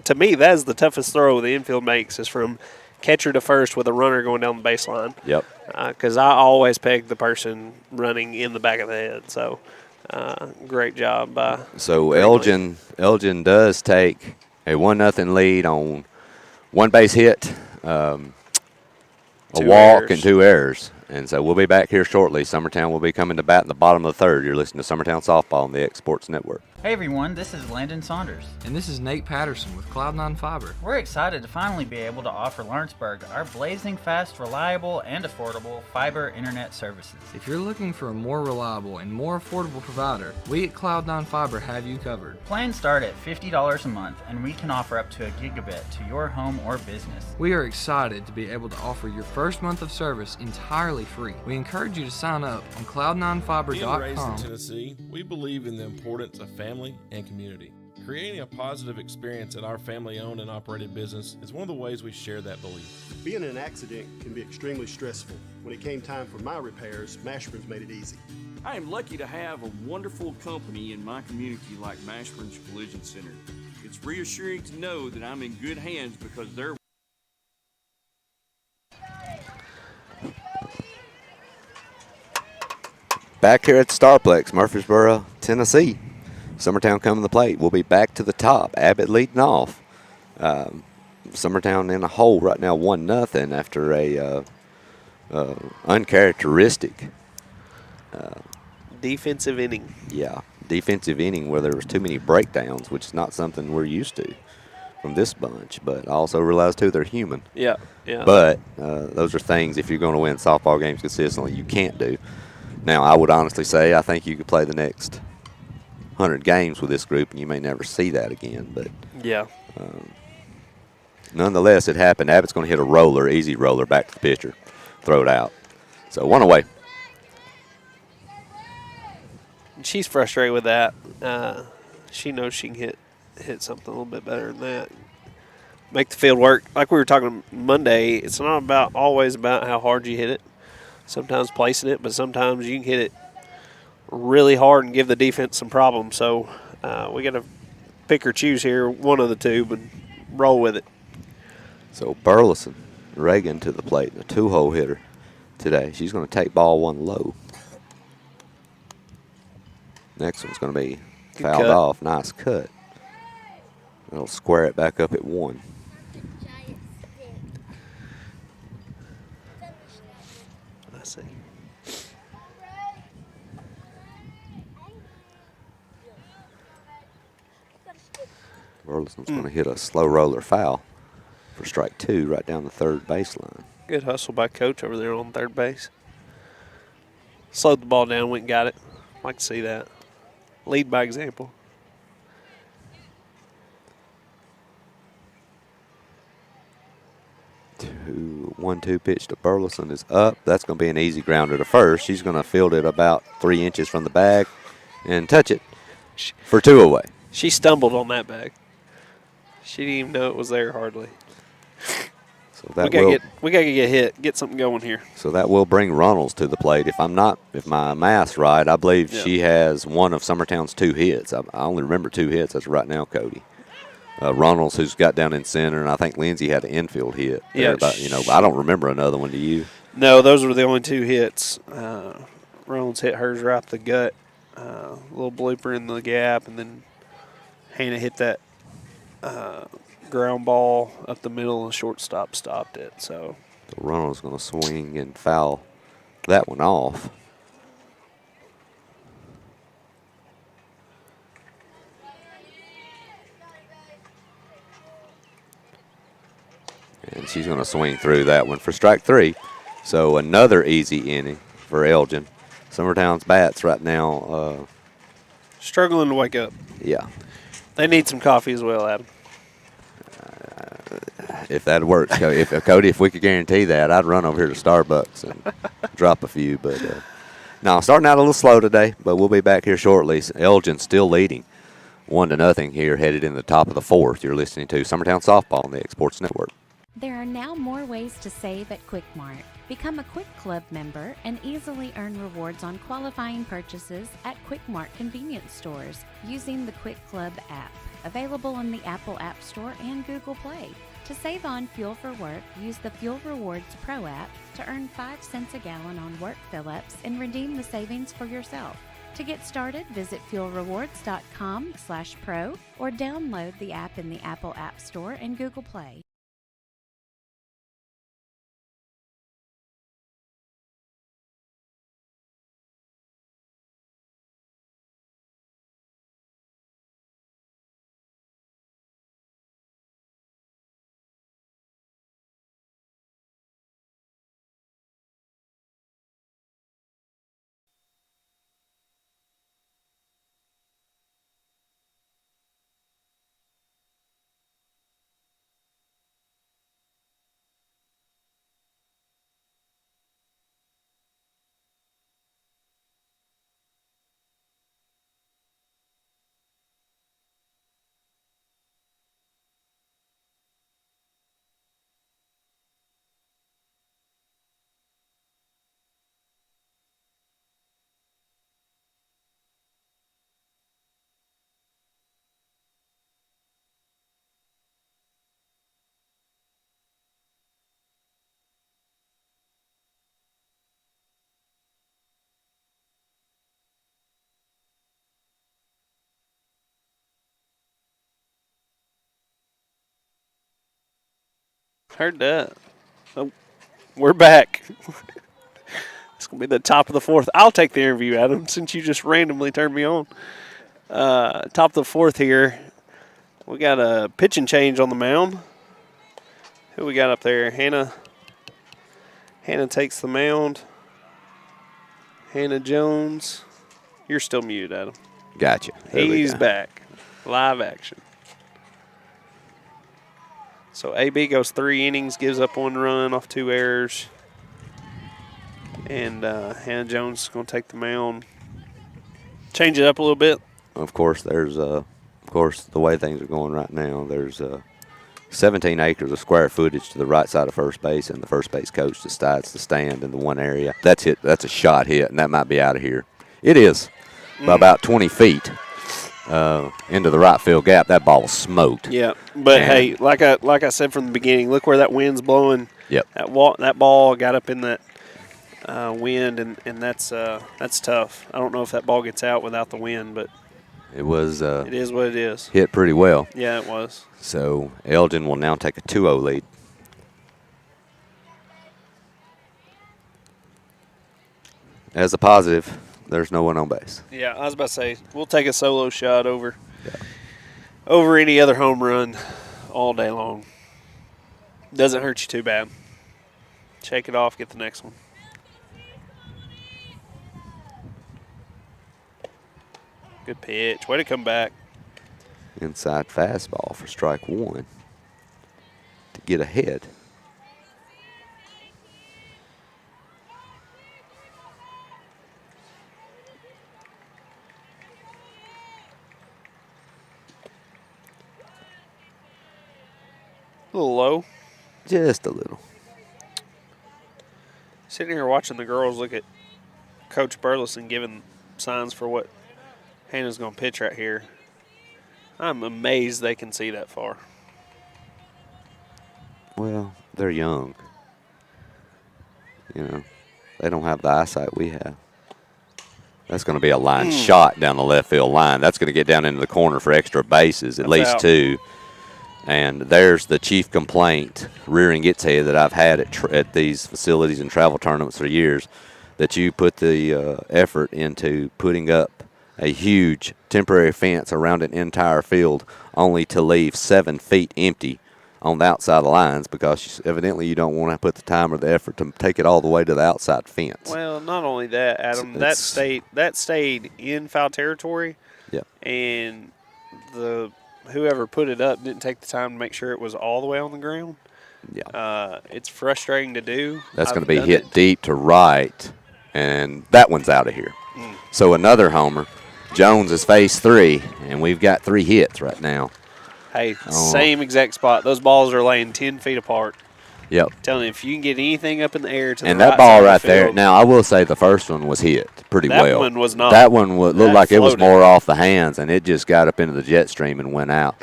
to me, that is the toughest throw the infield makes is from catcher to first with a runner going down the baseline. Yep. Because I always peg the person running in the back of the head. So great job by So Greenlee. Elgin does take a 1-0 lead on one base hit, a Two walk, errors. and 2 errors. And so we'll be back here shortly. Summertown will be coming to bat in the bottom of the third. You're listening to Summertown Softball on the X Sports Network. Hey everyone, this is Landon Saunders. And this is Nate Patterson with Cloud9 Fiber. We're excited to finally be able to offer Lawrenceburg our blazing fast, reliable, and affordable fiber internet services. If you're looking for a more reliable and more affordable provider, we at Cloud9 Fiber have you covered. Plans start at $50 a month, and we can offer up to a gigabit to your home or business. We are excited to be able to offer your first month of service entirely free. We encourage you to sign up on cloud9fiber.com. Being raised in Tennessee, we believe in the importance of family and community. Creating a positive experience at our family-owned and operated business is one of the ways we share that belief. Being in an accident can be extremely stressful. When it came time for my repairs, Mashburn's made it easy. I am lucky to have a wonderful company in my community like Mashburn's Collision Center. It's reassuring to know that I'm in good hands because they're Back here at Starplex, Murfreesboro, Tennessee. Summertown coming to the plate. We'll be back to the top. Abbott leading off. Summertown in a hole right now, 1-0 after a uncharacteristic defensive inning. Yeah, defensive inning where there was too many breakdowns, which is not something we're used to from this bunch. But I also realize, too, they're human. Yeah. But those are things, if you're going to win softball games consistently, you can't do. Now, I would honestly say I think you could play the next 100 games with this group, and you may never see that again. But yeah, nonetheless, it happened. Abbott's going to hit a roller, easy roller, back to the pitcher, throw it out. So 1 away. She's frustrated with that. She knows she can hit something a little bit better than that. Make the field work. Like we were talking Monday, it's not always about how hard you hit it. Sometimes placing it, but sometimes you can hit it really hard and give the defense some problems. So we got to pick or choose here, one of the two, but roll with it. So Burleson, Reagan to the plate, a 2-hole hitter today. She's going to take ball 1 low. Next one's going to be fouled off. Nice cut. It'll square it back up at 1. I see. Burleson's going to hit a slow roller foul for strike 2 right down the third baseline. Good hustle by Coach over there on third base. Slowed the ball down, went and got it. I like to see that. Lead by example. 1-2 pitch to Burleson is up. That's going to be an easy grounder to first. She's going to field it about 3 inches from the bag and touch it for 2 away. She stumbled on that bag. She didn't even know it was there hardly. So that we gotta get hit, get something going here. So that will bring Runnels to the plate. If my math's right, I believe she has one of Summertown's 2 hits. I only remember 2 hits as of right now, Cody. Runnels, who's got down in center, and I think Lindsay had an infield hit. Yeah, I don't remember another one. Do you? No, those were the only 2 hits. Runnels hit hers right up the gut, a little blooper in the gap, and then Hannah hit that ground ball up the middle, and the shortstop stopped it. So Runnels going to swing and foul that one off. And she's going to swing through that one for strike 3. So another easy inning for Elgin. Summertown's bats right now. Struggling to wake up. Yeah. They need some coffee as well, Adam. If that works, Cody, if we could guarantee that, I'd run over here to Starbucks and drop a few. But no, starting out a little slow today, but we'll be back here shortly. Elgin still leading 1-0 here, headed in the top of the 4th. You're listening to Summertown Softball on the X Sports Network. There are now more ways to save at Quick Mart. Become a Quick Club member and easily earn rewards on qualifying purchases at Quick Mart convenience stores using the Quick Club app, available on the Apple App Store and Google Play. To save on fuel for work, use the Fuel Rewards Pro app to earn 5 cents a gallon on work fill-ups and redeem the savings for yourself. To get started, visit fuelrewards.com/pro or download the app in the Apple App Store and Google Play. Heard that. Oh, we're back. It's going to be the top of the fourth. I'll take the interview, Adam, since you just randomly turned me on. Top of the fourth here. We got a pitching change on the mound. Who we got up there? Hannah takes the mound. Hannah Jones. You're still muted, Adam. Gotcha. He's back. Live action. So AB goes 3 innings, gives up 1 run off 2 errors. And Hannah Jones is going to take the mound. Change it up a little bit. Of course, there's the way things are going right now, there's 17 acres of square footage to the right side of first base, and the first base coach decides to stand in the one area. That's a shot hit, and that might be out of here. It is by about 20 feet. Into the right field gap. That ball was smoked. Yeah, but hey, like I said from the beginning, look where that wind's blowing. Yep. That ball got up in that wind, and that's tough. I don't know if that ball gets out without the wind, but it was. It is what it is. Hit pretty well. Yeah, it was. So Elgin will now take a 2-0 lead. As a positive, there's no one on base. Yeah, I was about to say, we'll take a solo shot over any other home run all day long. Doesn't hurt you too bad. Shake it off, get the next one. Good pitch. Way to come back. Inside fastball for strike 1 to get ahead. A little low. Just a little. Sitting here watching the girls look at Coach Burleson giving signs for what Hannah's going to pitch right here. I'm amazed they can see that far. Well, they're young. You know, they don't have the eyesight we have. That's going to be a line shot down the left field line. That's going to get down into the corner for extra bases, at least 2. And there's the chief complaint, rearing its head, that I've had at these facilities and travel tournaments for years, that you put the effort into putting up a huge temporary fence around an entire field only to leave 7 feet empty on the outside of the lines, because evidently you don't want to put the time or the effort to take it all the way to the outside fence. Well, not only that, Adam, that stayed in foul territory. Yeah. And whoever put it up didn't take the time to make sure it was all the way on the ground. Yeah. It's frustrating to do. That's going to be hit deep to right, and that one's out of here. So another homer. Jones is phase 3, and we've got 3 hits right now. Hey, same exact spot. Those balls are laying 10 feet apart. Yep. Telling you, if you can get anything up in the air to And the that right ball side of right the there. field, Now I will say the first one was hit pretty that well. one was not. That one looked That like it was floated. more off the hands, and it just got up into the jet stream and went out.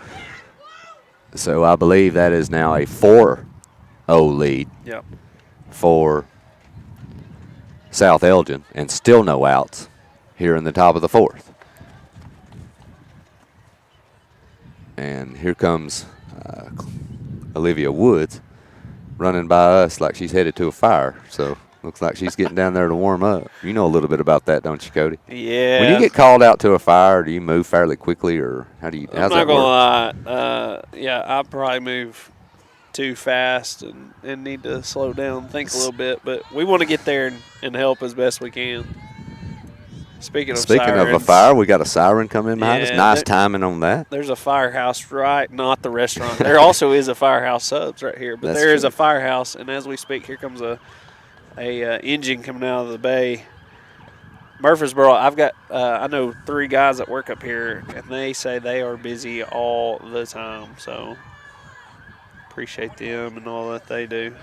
So I believe that is now a 4-0 lead Yep. for South Elgin, and still no outs here in the top of the fourth. And here comes Olivia Woods running by us like she's headed to a fire. So looks like she's getting down there to warm up. You know a little bit about that, don't you, Cody? Yeah. When you get called out to a fire, do you move fairly quickly, or how's I'm that not gonna work? lie. Yeah, I probably move too fast and need to slow down, think a little bit. But we want to get there and help as best we can. Speaking of a fire, we got a siren coming in behind us. Yeah, Nice timing on that. There's a firehouse right, not the restaurant. There also is a Firehouse Subs right here, but That's there is true. a firehouse, and as we speak, here comes a engine coming out of the bay. Murfreesboro, I've got I know 3 guys that work up here, and they say they are busy all the time. So appreciate them and all that they do.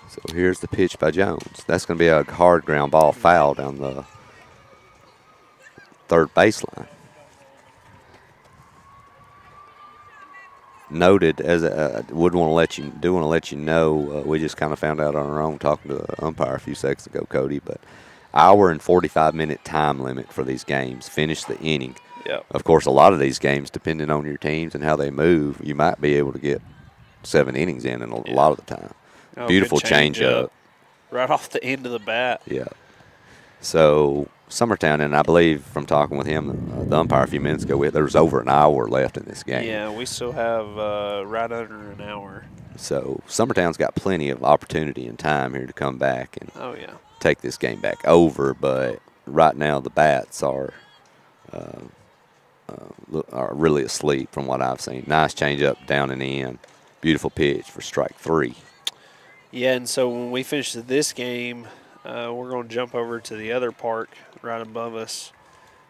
So here's the pitch by Jones. That's going to be a hard ground ball foul down the third baseline. Noted, as want to let you know, we just kind of found out on our own talking to the umpire a few seconds ago, Cody, but hour and 45-minute time limit for these games. Finish the inning. Yep. Of course, a lot of these games, depending on your teams and how they move, you might be able to get 7 innings in a lot of the time. Oh, Beautiful good change up. Right off the end of the bat. Yeah. So Summertown, and I believe from talking with him, the umpire a few minutes ago, there's over an hour left in this game. Yeah, we still have right under an hour. So Summertown's got plenty of opportunity and time here to come back and take this game back over. But right now the bats are really asleep from what I've seen. Nice change up down and in. Beautiful pitch for strike 3. Yeah, and so when we finish this game, we're going to jump over to the other park right above us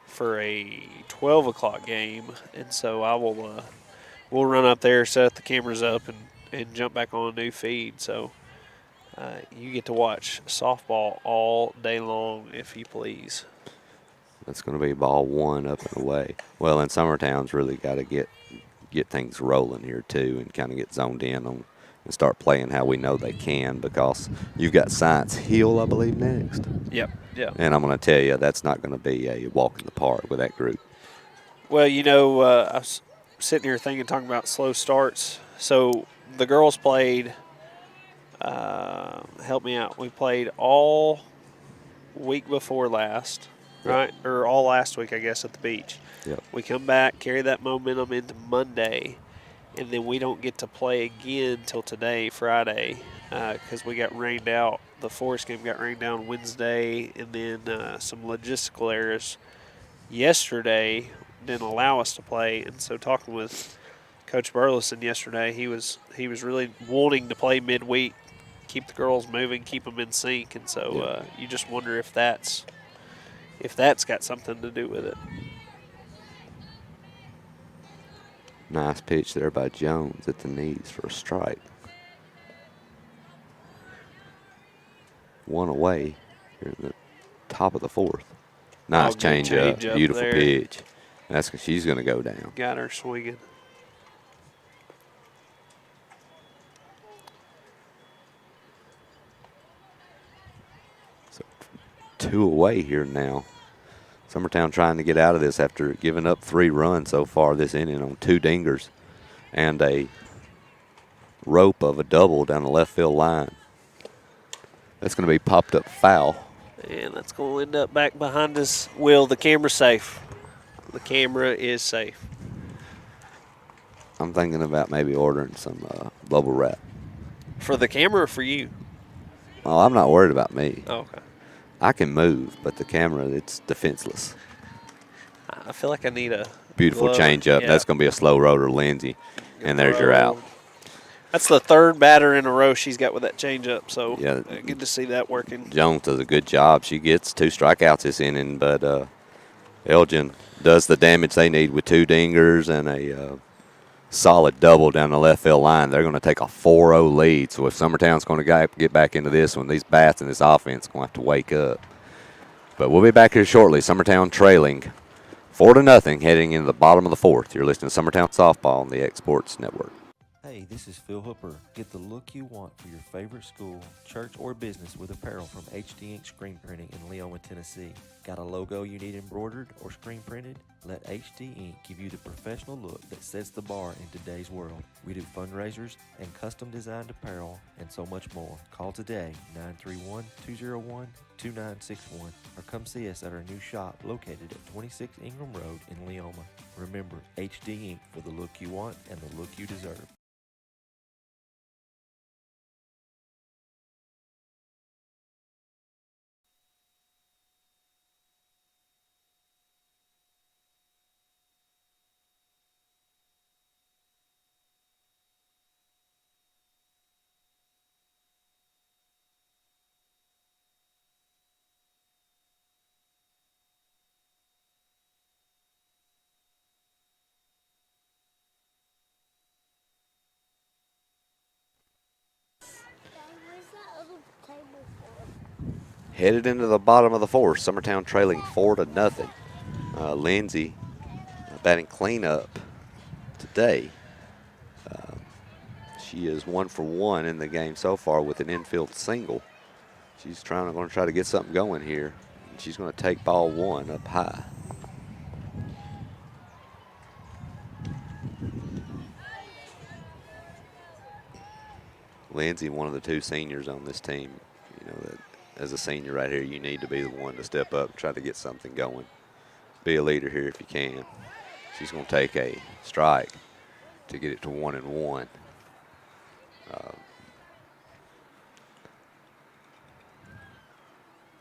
for a 12 o'clock game. And so I will we'll run up there, set the cameras up, and jump back on a new feed. So you get to watch softball all day long, if you please. That's going to be ball 1 up and away. Well, and Summertown's really got to get things rolling here too, and kind of get zoned in on and start playing how we know they can, because you've got Science Hill, I believe, next. Yep. And I'm going to tell you, that's not going to be a walk in the park with that group. Well, I was sitting here talking about slow starts. So the girls played, help me out, we played all week before last, right? Or all last week, I guess, at the beach. Yep. We come back, carry that momentum into Monday, and then we don't get to play again till today, Friday, because we got rained out. The Forest game got rained down Wednesday, and then some logistical errors yesterday didn't allow us to play. And so talking with Coach Burleson yesterday, he was really wanting to play midweek, keep the girls moving, keep them in sync. And so you just wonder if that's got something to do with it. Nice pitch there by Jones at the knees for a strike. 1 away here in the top of the fourth. Nice change up, beautiful there. pitch. She's going to go down. Got her swinging. So 2 away here now. Summertown trying to get out of this after giving up 3 runs so far this inning on 2 dingers and a rope of a double down the left field line. That's going to be popped up foul. And that's going to end up back behind us. Will, the camera's safe. The camera is safe. I'm thinking about maybe ordering some bubble wrap. For the camera or for you? Oh, I'm not worried about me. Oh, okay. I can move, but the camera, it's defenseless. I feel like I need a Beautiful glove. change up. Yeah. That's going to be a slow rotor, Lindsay. And there's your out. That's the 3rd batter in a row she's got with that change up. So Yeah. good to see that working. Jones does a good job. She gets 2 strikeouts this inning, but Elgin does the damage they need with 2 dingers and a solid double down the left field line. They're going to take a 4-0 lead. So if Summertown's going to get back into this one, these bats and this offense are going to have to wake up. But we'll be back here shortly. Summertown trailing 4-0 heading into the bottom of the 4th. You're listening to Summertown Softball on the X-Sports Network. Hey, this is Phil Hooper. Get the look you want for your favorite school, church, or business with apparel from HD Ink Screen Printing in Leoma, Tennessee. Got a logo you need embroidered or screen printed? Let HD Ink give you the professional look that sets the bar in today's world. We do fundraisers and custom designed apparel and so much more. Call today, 931-201-2961, or come see us at our new shop located at 26 Ingram Road in Leoma. Remember, HD Ink for the look you want and the look you deserve. Headed into the bottom of the 4th. Summertown trailing 4-0. Lindsay batting cleanup today. She is 1 for 1 in the game so far with an infield single. She's going to try to get something going here. She's going to take ball 1 up high. Lindsay, one of the 2 seniors on this team, you know, that as a senior right here, you need to be the one to step up and try to get something going. Be a leader here if you can. She's going to take a strike to get it to 1-1.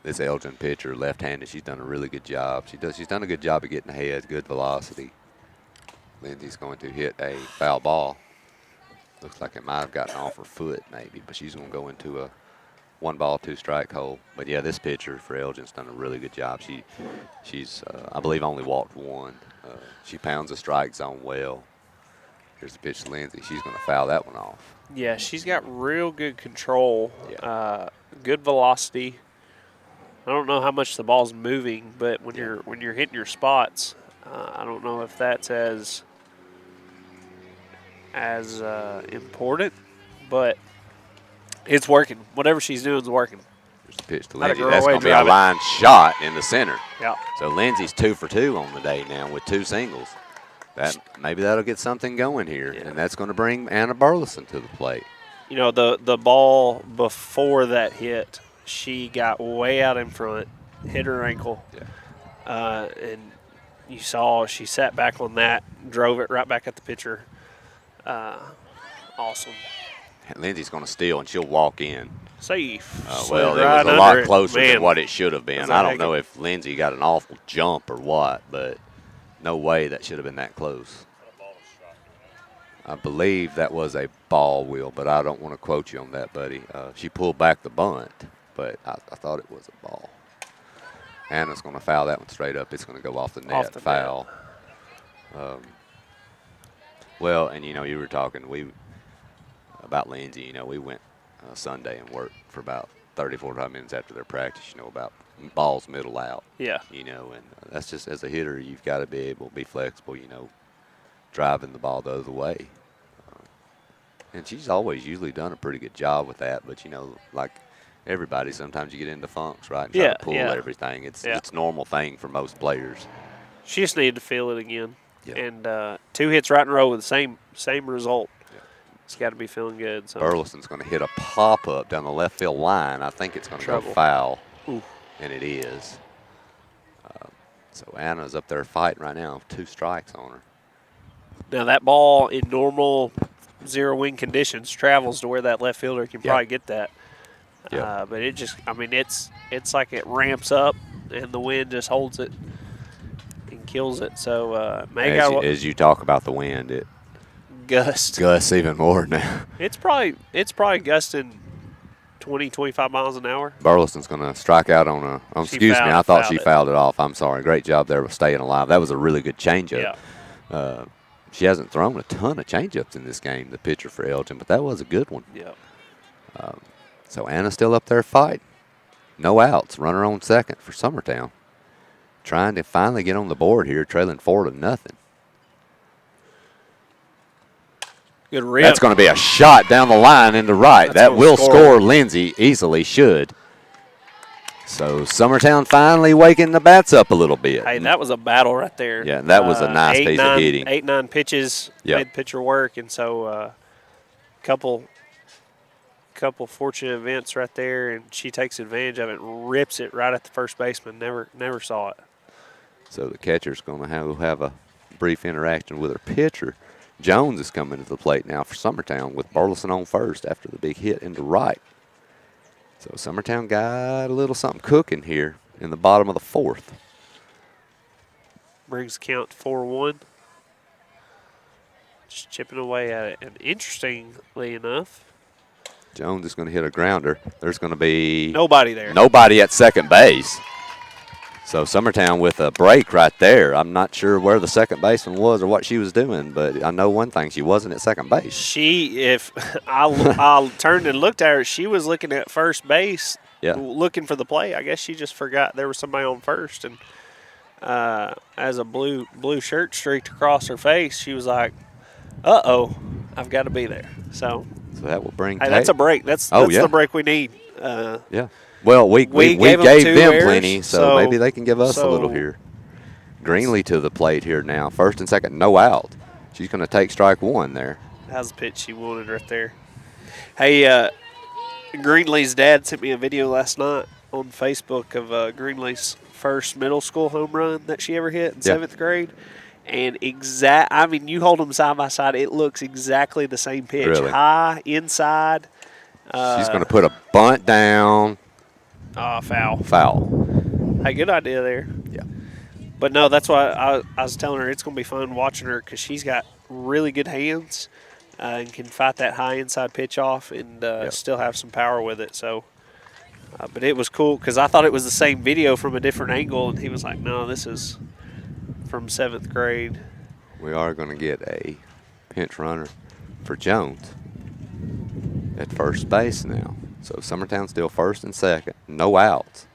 This Elgin pitcher, left-handed, she's done a really good job. She's done a good job of getting ahead, good velocity. Lindsay's going to hit a foul ball. Looks like it might have gotten off her foot maybe, but she's going to go into a 1-ball, 2-strike hole. But yeah, this pitcher for Elgin's done a really good job. She's I believe only walked 1. She pounds the strike zone well. Here's the pitch to Lindsay. She's going to foul that one off. Yeah, she's got real good control, good velocity. I don't know how much the ball's moving, but when you're hitting your spots, I don't know if that's as important, but it's working. Whatever she's doing is working. Here's the pitch to Lindsay. That's going to be a line shot in the center. Yeah. So Lindsay's 2 for 2 on the day now with 2 singles. Maybe that'll get something going here, and that's going to bring Anna Burleson to the plate. You know, the ball before that hit, she got way out in front, hit her ankle, and you saw she sat back on that, drove it right back at the pitcher. Awesome. Lindsay's going to steal, and she'll walk in. Safe. Well, it was a lot closer than what it should have been. I don't know if Lindsay got an awful jump or what, but no way that should have been that close. I believe that was a ball, Will, but I don't want to quote you on that, buddy. She pulled back the bunt, but I thought it was a ball. Anna's going to foul that one straight up. It's going to go off the net, foul. Well, and, you know, you were talking about Lindsay. You know, we went Sunday and worked for about 30, 45 minutes after their practice, you know, about balls middle out. Yeah. You know, and that's just, as a hitter, you've got to be able to be flexible, you know, driving the ball the other way. And she's always usually done a pretty good job with that. But, you know, like everybody, sometimes you get into funks, right, and try to pull everything. It's a normal thing for most players. She just needed to feel it again. Yeah. And 2 hits right in a row with the same result. Yeah. It's got to be feeling good. So. Burleson's going to hit a pop-up down the left field line. I think it's going to go foul, and it is. So Anna's up there fighting right now, 2 strikes on her. Now that ball in normal zero-wing conditions travels to where that left fielder can probably get that. Yeah. But it just, I mean, it's like it ramps up and the wind just holds it and kills it. So as you talk about the wind, it gusts. Gusts even more now. It's probably gusting 20, 25 miles an hour. Burleson's going to strike out on a. Excuse me, I thought she fouled it off. I'm sorry. Great job there with staying alive. That was a really good changeup. Yeah. She hasn't thrown a ton of changeups in this game, the pitcher for Elgin, but that was a good one. Yeah. So Anna's still up there fighting. No outs. Runner on second for Summertown. Trying to finally get on the board here, trailing 4-0. Good rip. That's going to be a shot down the line into right. That will score Lindsay, easily should. So Summertown finally waking the bats up a little bit. Hey, that was a battle right there. Yeah, that was a nice piece of hitting. 8-9 pitches made pitcher work, and so couple fortunate events right there, and she takes advantage of it and rips it right at the first baseman. Never saw it. So the catcher's going to have a brief interaction with her pitcher. Jones is coming to the plate now for Summertown with Burleson on first after the big hit into right. So Summertown got a little something cooking here in the bottom of the fourth. Brings the count to 4-1. Just chipping away at it. And interestingly enough, Jones is going to hit a grounder. There's going to be nobody there. Nobody at second base. So Summertown with a break right there. I'm not sure where the second baseman was or what she was doing, but I know one thing: she wasn't at second base. If I turned and looked at her, she was looking at first base, looking for the play. I guess she just forgot there was somebody on first, and as a blue shirt streaked across her face, she was like, "Uh-oh, I've got to be there." So that will bring. Hey, that's a break. That's the break we need. Yeah. Well, we gave them plenty, so maybe they can give us a little here. Greenlee to the plate here now. First and second, no out. She's going to take strike one there. That's the pitch she wanted right there. Hey, Greenlee's dad sent me a video last night on Facebook of Greenlee's first middle school home run that she ever hit in 7th grade. And you hold them side by side, it looks exactly the same pitch. Really? High, inside. She's going to put a bunt down. Foul. Foul. Hey, good idea there. Yeah. But no, that's why I was telling her it's going to be fun watching her because she's got really good hands and can fight that high inside pitch off and still have some power with it. So, but it was cool because I thought it was the same video from a different angle, and he was like, "No, this is from 7th grade." We are going to get a pinch runner for Jones at first base now. So Summertown still first and second, no outs.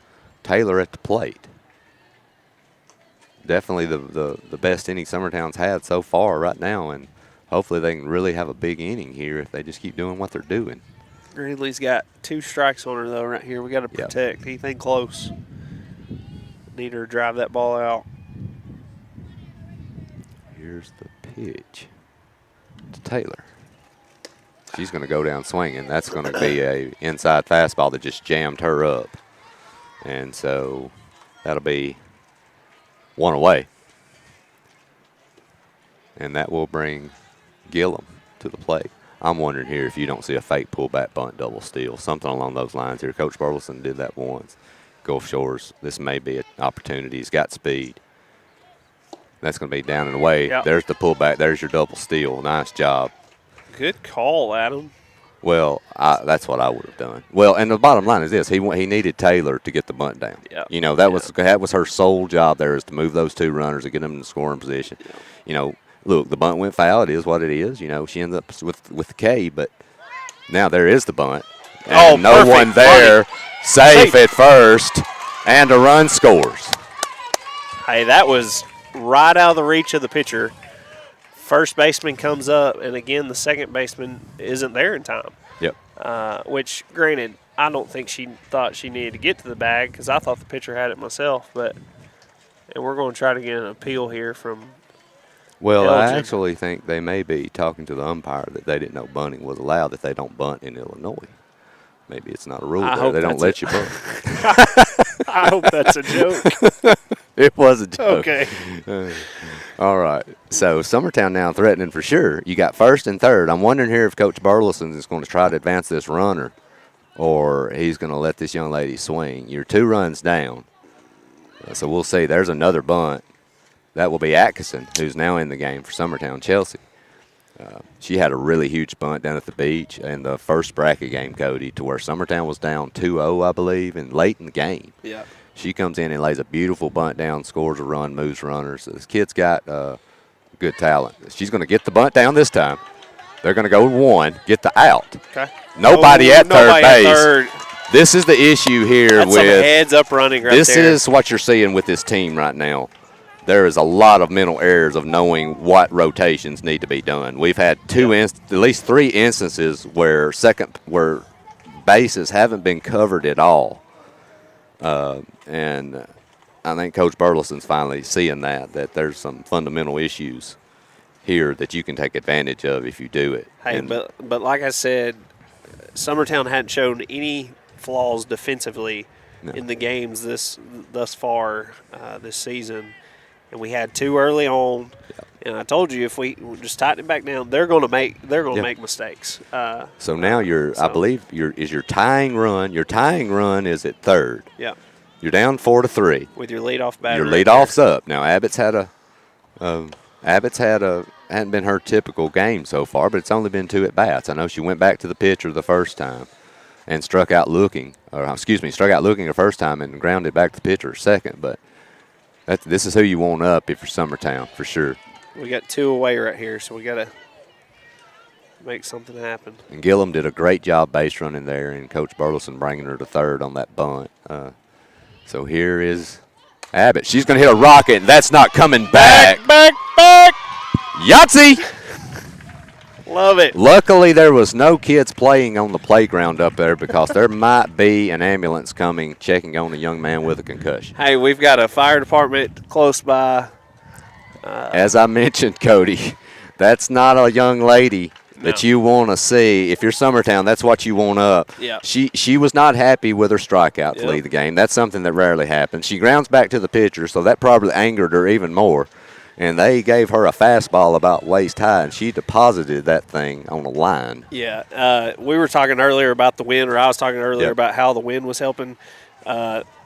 Taylor at the plate. Definitely the best inning Summertown's had so far right now, and hopefully they can really have a big inning here if they just keep doing what they're doing. Greenlee's got 2 strikes on her, though, right here. We got to protect anything close. Need her to drive that ball out. Here's the pitch to Taylor. She's going to go down swinging. That's going to be a inside fastball that just jammed her up. And so that'll be one away. And that will bring Gillum to the plate. I'm wondering here if you don't see a fake pullback bunt double steal, something along those lines here. Coach Burleson did that once. Gulf Shores, this may be an opportunity. He's got speed. That's going to be down and away. Yep. There's the pullback. There's your double steal. Nice job. Good call, Adam. Well, that's what I would have done. Well, and the bottom line is this: he needed Taylor to get the bunt down. Yep. You know, that was her sole job there, is to move those 2 runners and get them in the scoring position. Yep. You know, look, the bunt went foul. It is what it is. You know, she ends up with the K, but now there is the bunt. And no perfect. one there. Safe at first, and a run scores. Hey, that was right out of the reach of the pitcher. First baseman comes up, and again, the second baseman isn't there in time. Yep. Which, granted, I don't think she thought she needed to get to the bag because I thought the pitcher had it myself. And we're going to try to get an appeal here from Well, Elgin. I actually think they may be talking to the umpire that they didn't know bunting was allowed, that they don't bunt in Illinois. Maybe it's not a rule there. They don't let you bunt. I hope that's a joke. It was a joke. Okay. All right. So Summertown now threatening for sure. You got first and third. I'm wondering here if Coach Burleson is going to try to advance this runner or he's going to let this young lady swing. You're 2 runs down. So we'll see. There's another bunt. That will be Atkinson, who's now in the game for Summertown Chelsea. She had a really huge bunt down at the beach in the first bracket game, Cody, to where Summertown was down 2-0, I believe, and late in the game. Yeah. She comes in and lays a beautiful bunt down, scores a run, moves runners. This kid's got good talent. She's going to get the bunt down this time. They're going to go 1, get the out. Okay. Nobody at third base. At third. This is the issue here That's some heads up running right this there. This is what you're seeing with this team right now. There is a lot of mental errors of knowing what rotations need to be done. We've had at least 3 instances where bases haven't been covered at all. And I think Coach Burleson's finally seeing that there's some fundamental issues here that you can take advantage of if you do it. Hey, but like I said, Summertown hadn't shown any flaws defensively in the games thus far this season, and we had 2 early on. And I told you if we just tighten it back down, they're going to make mistakes. So now I believe your tying run. Your tying run is at third. Yeah. You're down 4-3 with your leadoff batter. Your leadoff's up now. Abbott's hadn't been her typical game so far, but it's only been 2 at bats. I know she went back to the pitcher the first time and struck out looking the first time and grounded back to the pitcher second. But this is who you want up if you're Summertown for sure. We got 2 away right here, so we got to make something happen. And Gillum did a great job base running there, and Coach Burleson bringing her to third on that bunt. So here is Abbott. She's going to hit a rocket, and that's not coming back. Back. Yahtzee! Love it. Luckily, there was no kids playing on the playground up there because there might be an ambulance coming checking on a young man with a concussion. Hey, we've got a fire department close by. As I mentioned, Cody, that's not a young lady that you want to see. If you're Summertown, that's what you want up. Yeah. She was not happy with her strikeout to lead the game. That's something that rarely happens. She grounds back to the pitcher, so that probably angered her even more. And they gave her a fastball about waist high, and she deposited that thing on the line. Yeah. We were talking earlier about the wind, or I was talking earlier about how the wind was helping.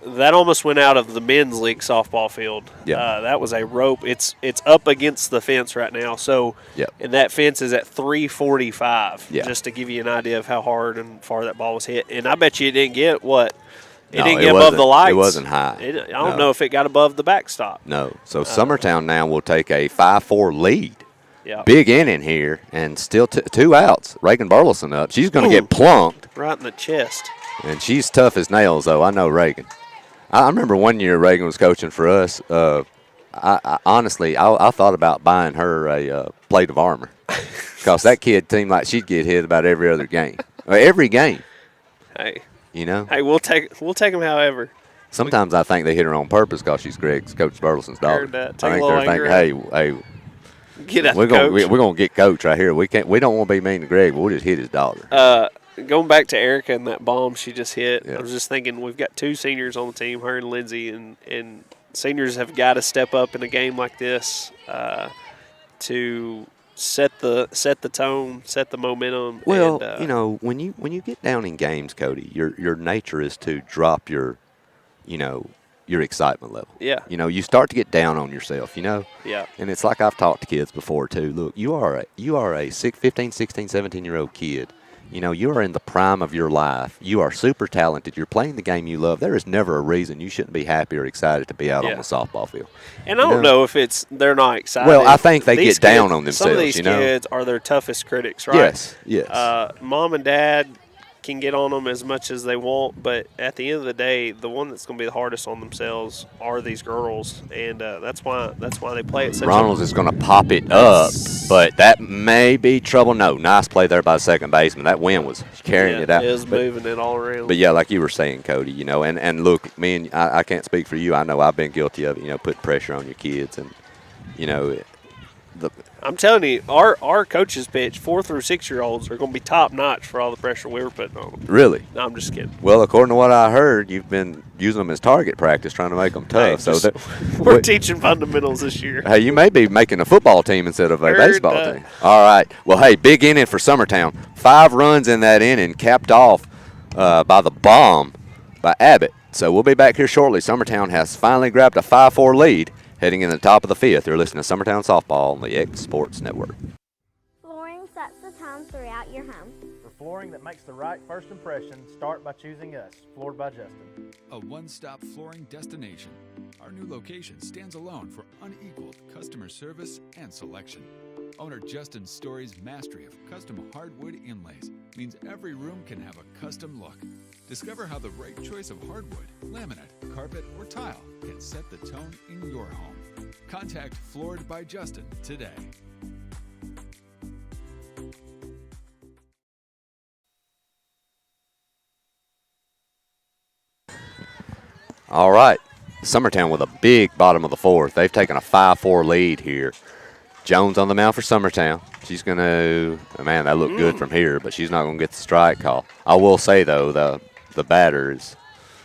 That almost went out of the men's league softball field. That was a rope. It's up against the fence right now. So, and that fence is at 345. Just to give you an idea of how hard and far that ball was hit. And I bet you it didn't get what? It didn't get above the lights. It wasn't high. I don't know if it got above the backstop. No. So Summertown now will take a 5-4 lead. Yeah. Big inning here, and still 2 outs. Reagan Burleson up. She's going to get plunked. Right in the chest. And she's tough as nails, though. I know Reagan. I remember one year Reagan was coaching for us. I honestly thought about buying her a plate of armor because that kid seemed like she'd get hit about every other game. Every game. Hey. You know? Hey, we'll take them however. Sometimes I think they hit her on purpose because she's Coach Burleson's daughter. I think they're thinking, hey, get out, we're gonna get Coach right here. We don't want to be mean to Greg, but we'll just hit his daughter. Going back to Erica and that bomb she just hit, I was just thinking we've got 2 seniors on the team, her and Lindsay, and seniors have got to step up in a game like this to set the tone, set the momentum. Well, and, when you get down in games, Cody, your nature is to drop your excitement level. Yeah. You start to get down on yourself, Yeah. And it's like I've talked to kids before too. Look, you are a 15, 16, 17-year-old kid. You are in the prime of your life. You are super talented. You're playing the game you love. There is never a reason you shouldn't be happy or excited to be out on the softball field. And I don't know if they're not excited. Well, I think they get down on themselves. Some of these kids are their toughest critics, right? Yes. Mom and dad can get on them as much as they want, but at the end of the day, the one that's going to be the hardest on themselves are these girls, and that's why they play it. Ronalds is going to pop it up, but that may be trouble. No, nice play there by the second baseman. That wind was carrying it out. It was moving it all around. But yeah, like you were saying, Cody, and look, I can't speak for you. I know I've been guilty of it. Putting pressure on your kids, and I'm telling you, our coaches pitch 4 through 6-year-olds are going to be top notch for all the pressure we were putting on them. Really? No, I'm just kidding. Well, according to what I heard, you've been using them as target practice, trying to make them tough. Hey, we're teaching fundamentals this year. Hey, you may be making a football team instead of a baseball team. All right. Well, hey, big inning for Summertown. 5 runs in that inning, capped off by the bomb by Abbott. So we'll be back here shortly. Summertown has finally grabbed a 5-4 lead. Heading in the top of the 5th, you're listening to Summertown Softball on the X Sports Network. flooring that makes the right first impression, start by choosing us, Floored by Justin. A one-stop flooring destination. Our new location stands alone for unequaled customer service and selection. Owner Justin Story's mastery of custom hardwood inlays means every room can have a custom look. Discover how the right choice of hardwood, laminate, carpet, or tile can set the tone in your home. Contact Floored by Justin today. All right, Summertown with a big bottom of the fourth. They've taken a 5-4 lead here. Jones on the mound for Summertown. She's going to, man, that looked good from here, but she's not going to get the strike call. I will say, though, the batter is.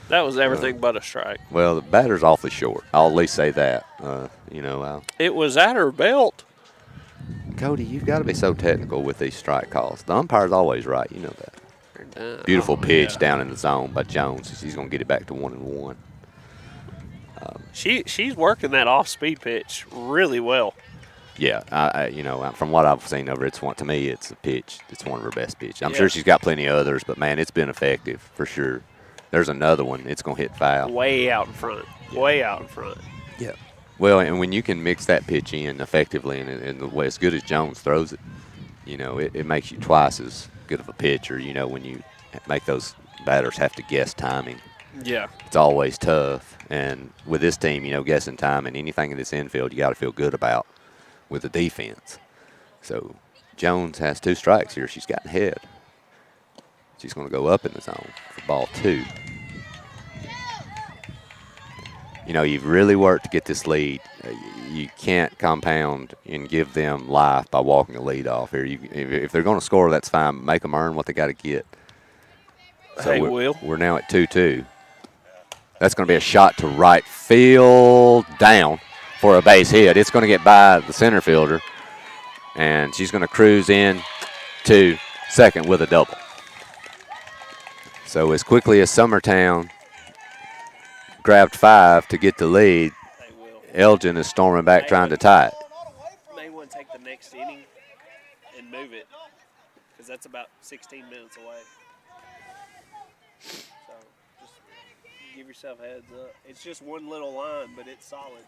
That was everything but a strike. Well, the batter's awfully short. I'll at least say that. It was at her belt. Cody, you've got to be so technical with these strike calls. The umpire's always right. You know that. Beautiful pitch down in the zone by Jones. She's going to get it back to 1-1. She's working that off-speed pitch really well. Yeah, from what I've seen of her, to me, it's a pitch. It's one of her best pitches. I'm sure she's got plenty of others, but, man, it's been effective for sure. There's another one. It's going to hit foul. Way out in front. Yeah. Way out in front. Yeah. Well, and when you can mix that pitch in effectively and the way as good as Jones throws it, it makes you twice as good of a pitcher, when you make those batters have to guess timing. Yeah. It's always tough. And with this team, guessing time and anything in this infield you got to feel good about with the defense. So Jones has 2 strikes here. She's gotten ahead. She's going to go up in the zone for ball 2. You've really worked to get this lead. You can't compound and give them life by walking a lead off here. If they're going to score, that's fine. Make them earn what they got to get. So we're now at 2-2. That's going to be a shot to right field down for a base hit. It's going to get by the center fielder, and she's going to cruise in to second with a double. So as quickly as Summertown grabbed 5 to get the lead, Elgin is storming back trying to tie it. May want to take the next inning and move it because that's about 16 minutes away. So just give yourself a heads up. It's just one little line, but it's solid.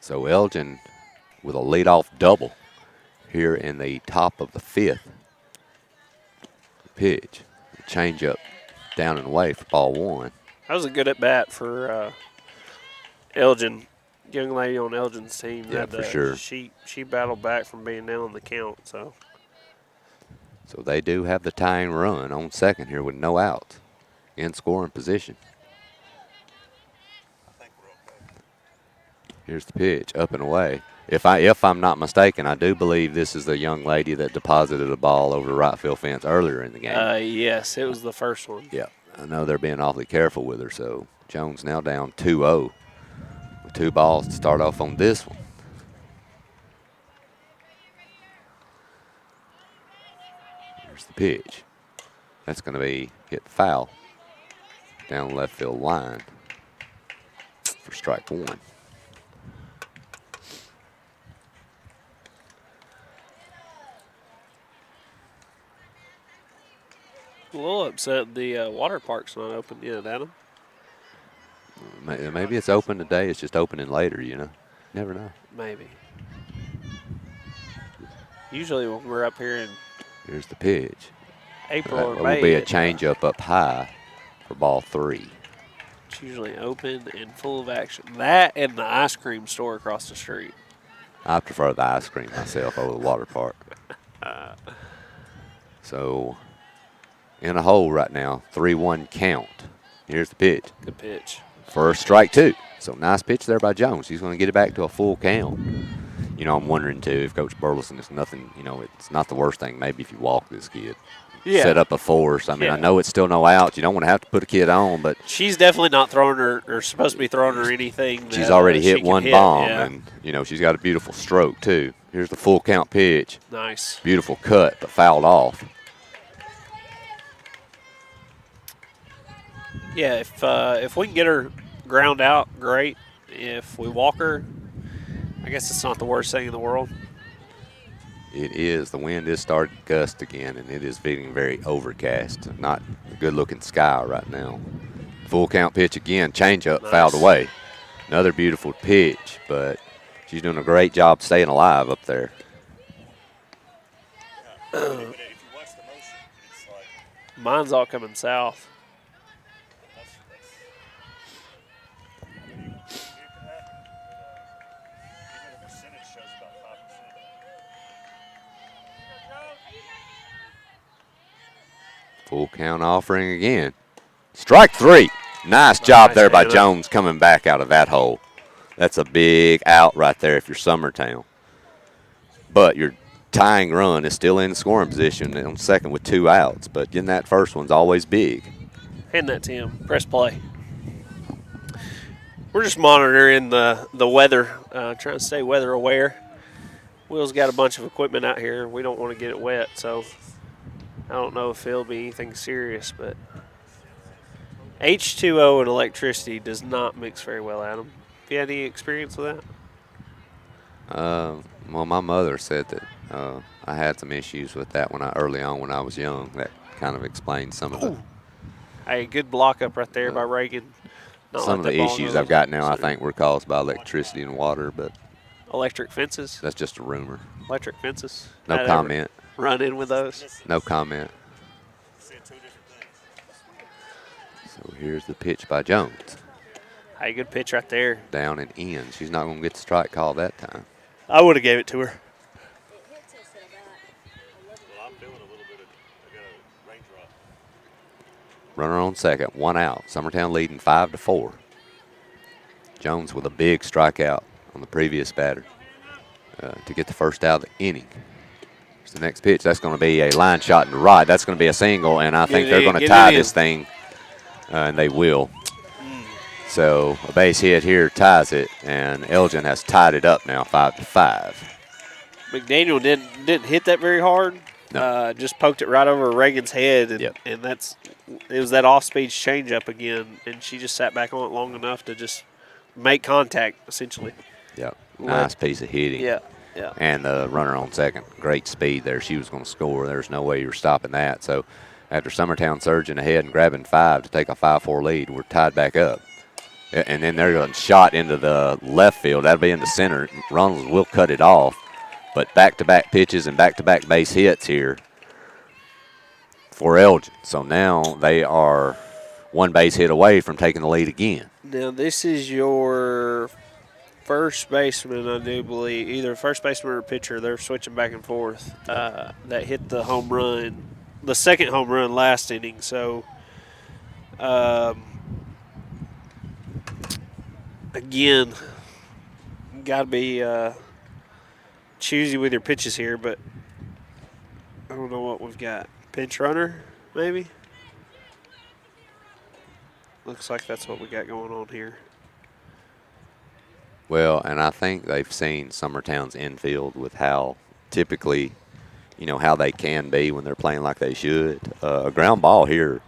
So Elgin with a leadoff double here in the top of the 5th. Pitch. Change up down and away for ball 1. That was a good at bat for Elgin, young lady on Elgin's team. Yeah, for sure. She battled back from being down on the count. So they do have the tying run on second here with no outs in scoring position. Here's the pitch, up and away. If I'm not mistaken, I do believe this is the young lady that deposited a ball over the right field fence earlier in the game. Yes, it was the first one. Yeah, I know they're being awfully careful with her. So Jones now down 2-0 with 2 balls to start off on this one. Here's the pitch. That's going to be hit foul down the left field line for strike 1. A little upset the water park's not open yet, Adam. Maybe it's open today. It's just opening later, Never know. Maybe. Usually when we're up here in Here's the pitch. April or It May. will be a changeup up high for ball 3. It's usually open and full of action. That and the ice cream store across the street. I prefer the ice cream myself over the water park. So in a hole right now, 3-1 count. Here's the pitch. Good pitch. First strike 2. So nice pitch there by Jones. He's going to get it back to a full count. I'm wondering too if Coach Burleson is nothing. It's not the worst thing. Maybe if you walk this kid, set up a force. I mean, I know it's still no outs. You don't want to have to put a kid on, but she's definitely not throwing her or supposed to be throwing her anything. She's already hit one bomb, and she's got a beautiful stroke too. Here's the full count pitch. Nice. Beautiful cut, but fouled off. Yeah, if we can get her ground out, great. If we walk her, I guess it's not the worst thing in the world. It is. The wind is starting to gust again, and it is feeling very overcast. Not a good-looking sky right now. Full count pitch again. Change-up fouled away. Another beautiful pitch, but she's doing a great job staying alive up there. Mine's all coming south. Full count offering again. Strike 3. Nice job there by Jones coming back out of that hole. That's a big out right there if you're Summertown. But your tying run is still in scoring position on second with 2 outs. But getting that first one's always big. Hand that to him. Press play. We're just monitoring the weather, trying to stay weather aware. Will's got a bunch of equipment out here. We don't want to get it wet, so I don't know if it'll be anything serious, but H2O and electricity does not mix very well, Adam. Have you had any experience with that? Well, my mother said that I had some issues with that early on when I was young. That kind of explains some of the. Hey, good block up right there by Reagan. Some of the issues I've got now, I think, were caused by electricity and water, but. Electric fences? That's just a rumor. Electric fences? No comment. Run in with those? No comment. So here's the pitch by Jones. Hey, good pitch right there. Down and in. She's not going to get the strike call that time. I would have gave it to her. Runner on second, 1 out. Summertown leading 5-4. Jones with a big strikeout on the previous batter to get the first out of the inning. Here's the next pitch. That's going to be a line shot in the right. That's going to be a single, and I think they're going to tie this thing, and they will. So a base hit here ties it, and Elgin has tied it up now 5-5. McDaniel didn't hit that very hard. No. Just poked it right over Reagan's head, and, and it was that off-speed changeup again, and she just sat back on it long enough to just make contact, essentially. Yep, nice piece of hitting. Yeah. And the runner on second, great speed there. She was going to score. There's no way you were stopping that. So after Summertown surging ahead and grabbing 5 to take a 5-4 lead, we're tied back up. And then they're going shot into the left field. That'll be in the center. Runnels will cut it off. But back-to-back pitches and back-to-back base hits here for Elgin. So now they are 1 base hit away from taking the lead again. Now this is your first baseman, I do believe, either first baseman or pitcher. They're switching back and forth. That hit the home run, the second home run last inning. So, again, got to be choosy with your pitches here, but I don't know what we've got. Pinch runner, maybe? Looks like that's what we got going on here. Well, and I think they've seen Summertown's infield with how typically, how they can be when they're playing like they should. A ground ball here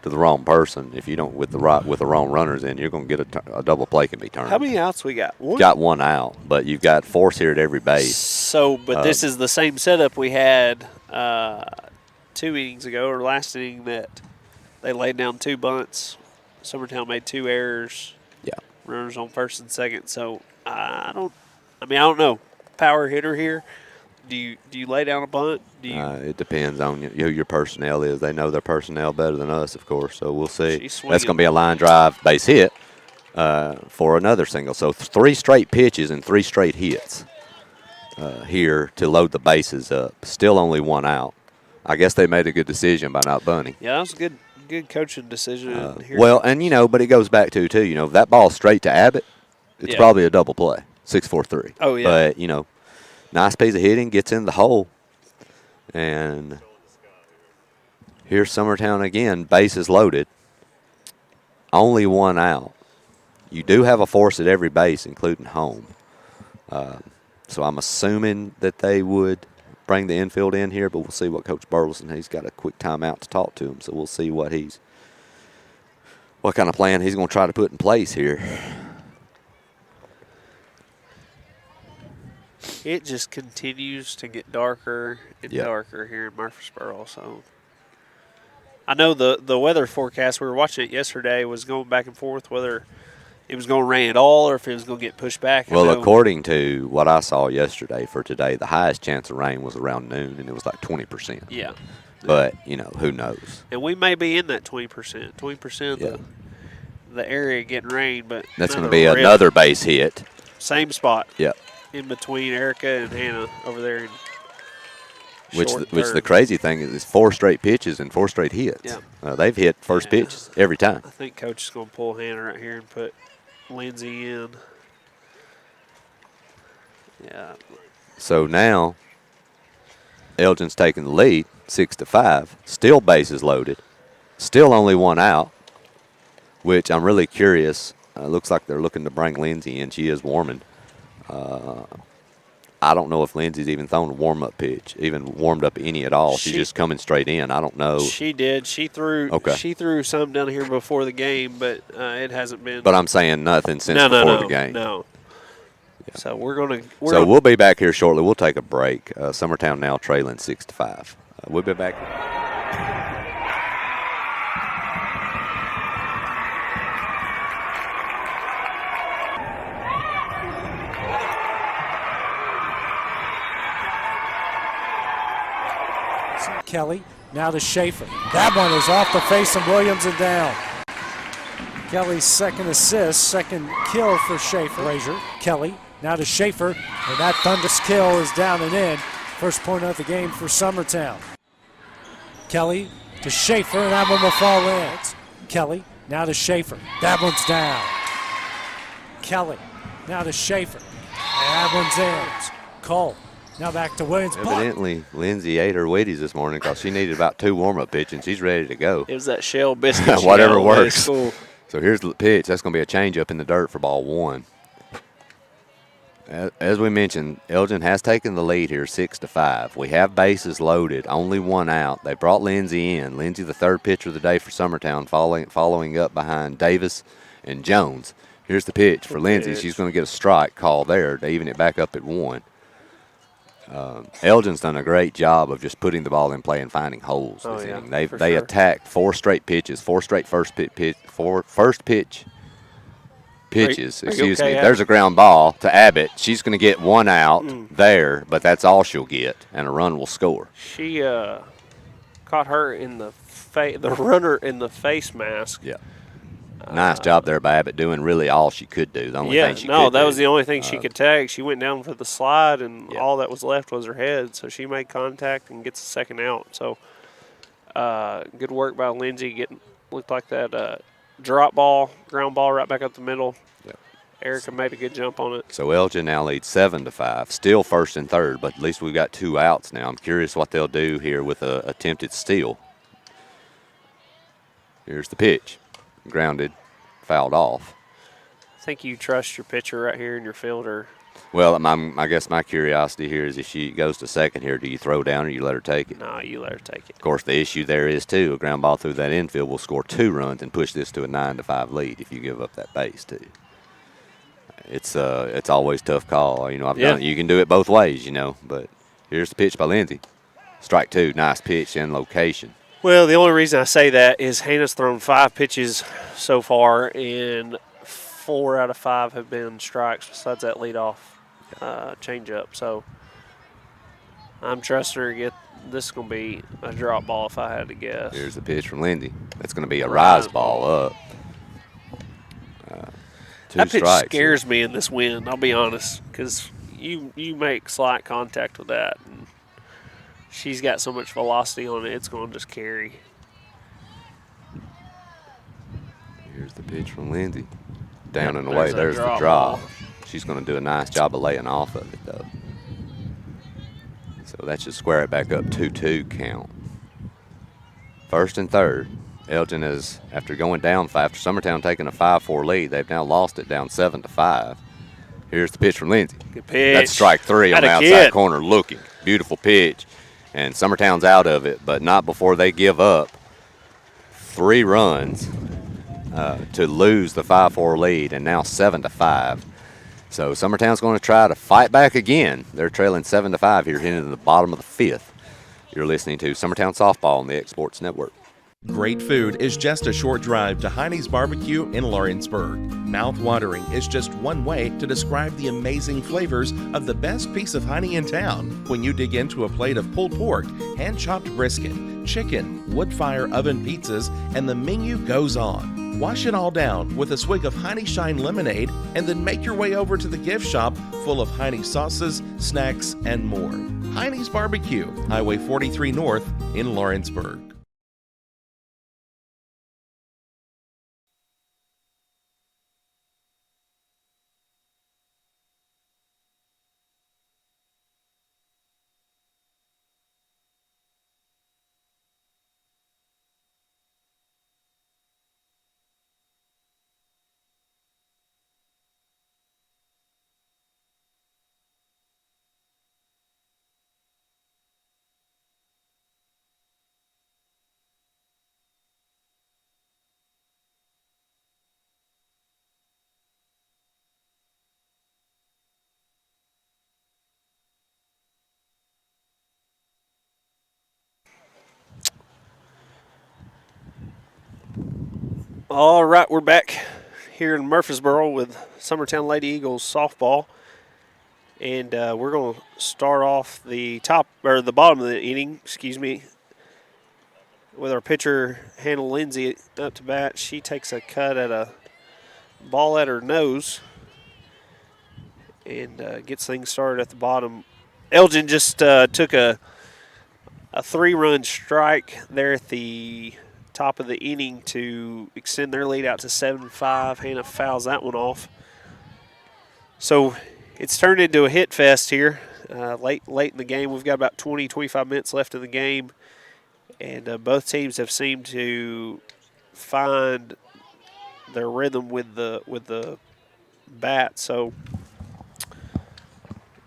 to the wrong person, if you don't with the wrong runners in, you're going to get a double play can be turned. How many outs we got? One? Got 1 out, but you've got force here at every base. So, but this is the same setup we had 2 innings ago, or last inning, that they laid down 2 bunts. Summertown made 2 errors. Yeah. Runners on first and second. So I don't know. Power hitter here. Do you lay down a bunt? It depends on who your personnel is. They know their personnel better than us, of course. So we'll see. That's going to be a line drive base hit for another single. So 3 straight pitches and 3 straight hits here to load the bases up. Still only 1 out. I guess they made a good decision by not bunting. Yeah, that was a good coaching decision. Well, and but it goes back to too. If that ball's straight to Abbott, it's probably a double play, 6-4-3. Oh yeah. But nice piece of hitting, gets in the hole, and here's Summertown again. Bases loaded, only 1 out. You do have a force at every base, including home. So I'm assuming that they would bring the infield in here, but we'll see what Coach Burleson, he's got a quick timeout to talk to him, so we'll see what kind of plan he's going to try to put in place here. It just continues to get darker and darker here in Murfreesboro. So I know the weather forecast, we were watching it yesterday, was going back and forth whether it was going to rain at all or if it was going to get pushed back. Well, according to what I saw yesterday for today, the highest chance of rain was around noon, and it was like 20%. Yeah. But, you know, who knows? And we may be in that 20%. 20% of the area getting rain. But that's going to be another base hit. Same spot. Yep. In between Erica and Hannah over there. Which the crazy thing is 4 straight pitches and 4 straight hits. Yeah. They've hit first pitches every time. I think Coach is going to pull Hannah right here and put Lindsay in. Yeah. So now Elgin's taking the lead, 6-5. Still bases loaded. Still only 1 out, which I'm really curious. Looks like they're looking to bring Lindsay in. She is warming. I don't know if Lindsay's even thrown a warm-up pitch, even warmed up any at all. She's just coming straight in. I don't know. She did. She threw some down here before the game, but it hasn't been. But I'm saying nothing since before the game. No. Yeah. So we'll be back here shortly. We'll take a break. Summertown now trailing 6-5. We'll be back. Kelly, now to Schaefer. That one is off the face of Williams and down. Kelly's second assist, second kill for Schaefer. Frazier, Kelly, now to Schaefer, and that thunderous kill is down and in. First point of the game for Summertown. Kelly to Schaefer, and that one will fall in. Kelly, now to Schaefer. That one's down. Kelly, now to Schaefer, and that one's in. Cole. Now back to Williams. Evidently, Lindsay ate her Wheaties this morning because she needed about 2 warm-up pitches, and she's ready to go. It was that shell biscuit. Whatever works. So here's the pitch. That's going to be a change-up in the dirt for ball 1. As we mentioned, Elgin has taken the lead here, 6-5. We have bases loaded, only 1 out. They brought Lindsay in. Lindsay, the 3rd pitcher of the day for Summertown, following up behind Davis and Jones. Here's the pitch for Lindsay. She's going to get a strike call there to even it back up at 1. Elgin's done a great job of just putting the ball in play and finding holes this inning. They attacked 4 straight pitches, 4 straight first pitch pitches. Excuse me. There's a ground ball to Abbott. She's going to get 1 out there, but that's all she'll get, and a run will score. She caught her in the runner in the face mask. Yeah. Nice job there by Abbott doing really all she could do. The only thing she could do. That was the only thing she could tag. She went down for the slide, and all that was left was her head. So she made contact and gets the 2nd out. So good work by Lindsay. Looked like that drop ball, ground ball right back up the middle. Yep. Erica made a good jump on it. So Elgin now leads 7-5. Still 1st and 3rd, but at least we've got 2 outs now. I'm curious what they'll do here with a attempted steal. Here's the pitch. Grounded, fouled off. I think you trust your pitcher right here and your fielder. Well, I guess my curiosity here is if she goes to 2nd here, do you throw down or you let her take it? No, you let her take it. Of course, the issue there is, too, a ground ball through that infield will score 2 runs and push this to a 9-5 lead if you give up that base, too. It's always a tough call. You know, I've done it. You can do it both ways, you know, but here's the pitch by Lindsay. Strike 2, nice pitch and location. Well, the only reason I say that is Hannah's thrown 5 pitches so far, and 4 out of 5 have been strikes besides that leadoff changeup. So I'm trusting her to get this. Is going to be a drop ball if I had to guess. Here's the pitch from Lindsay. That's going to be a rise ball up. 2 that pitch strikes scares here. me in this wind, I'll be honest, because you make slight contact with that. And she's got so much velocity on it, it's going to just carry. Here's the pitch from Lindsay. Down and away. There's the drop. She's going to do a nice job of laying off of it, though. So that should square it back up 2-2 count. 1st and 3rd. Elgin is, after going down 5, after Summertown taking a 5-4 lead, they've now lost it down 7-5. Here's the pitch from Lindsay. Good pitch. That's strike 3 on the outside corner looking. Beautiful pitch. And Summertown's out of it, but not before they give up 3 runs to lose the 5-4 lead, and now 7-5. So Summertown's going to try to fight back again. They're trailing 7-5 here, heading to the bottom of the fifth. You're listening to Summertown Softball on the X Sports Network. Great food is just a short drive to Heine's Barbecue in Lawrenceburg. Mouth-watering is just one way to describe the amazing flavors of the best piece of Heine in town when you dig into a plate of pulled pork, hand-chopped brisket, chicken, wood-fire oven pizzas, and the menu goes on. Wash it all down with a swig of Heine Shine lemonade and then make your way over to the gift shop full of Heine sauces, snacks, and more. Heine's Barbecue, Highway 43 North in Lawrenceburg. All right, we're back here in Murfreesboro with Summertown Lady Eagles softball, and we're going to start off the bottom of the inning, with our pitcher Hannah Lindsay up to bat. She takes a cut at a ball at her nose and gets things started at the bottom. Elgin just took a 3-run strike there at the top of the inning to extend their lead out to 7-5. Hannah fouls that one off. So it's turned into a hit fest here late in the game. We've got about 20-25 minutes left in the game, and both teams have seemed to find their rhythm with the bat. So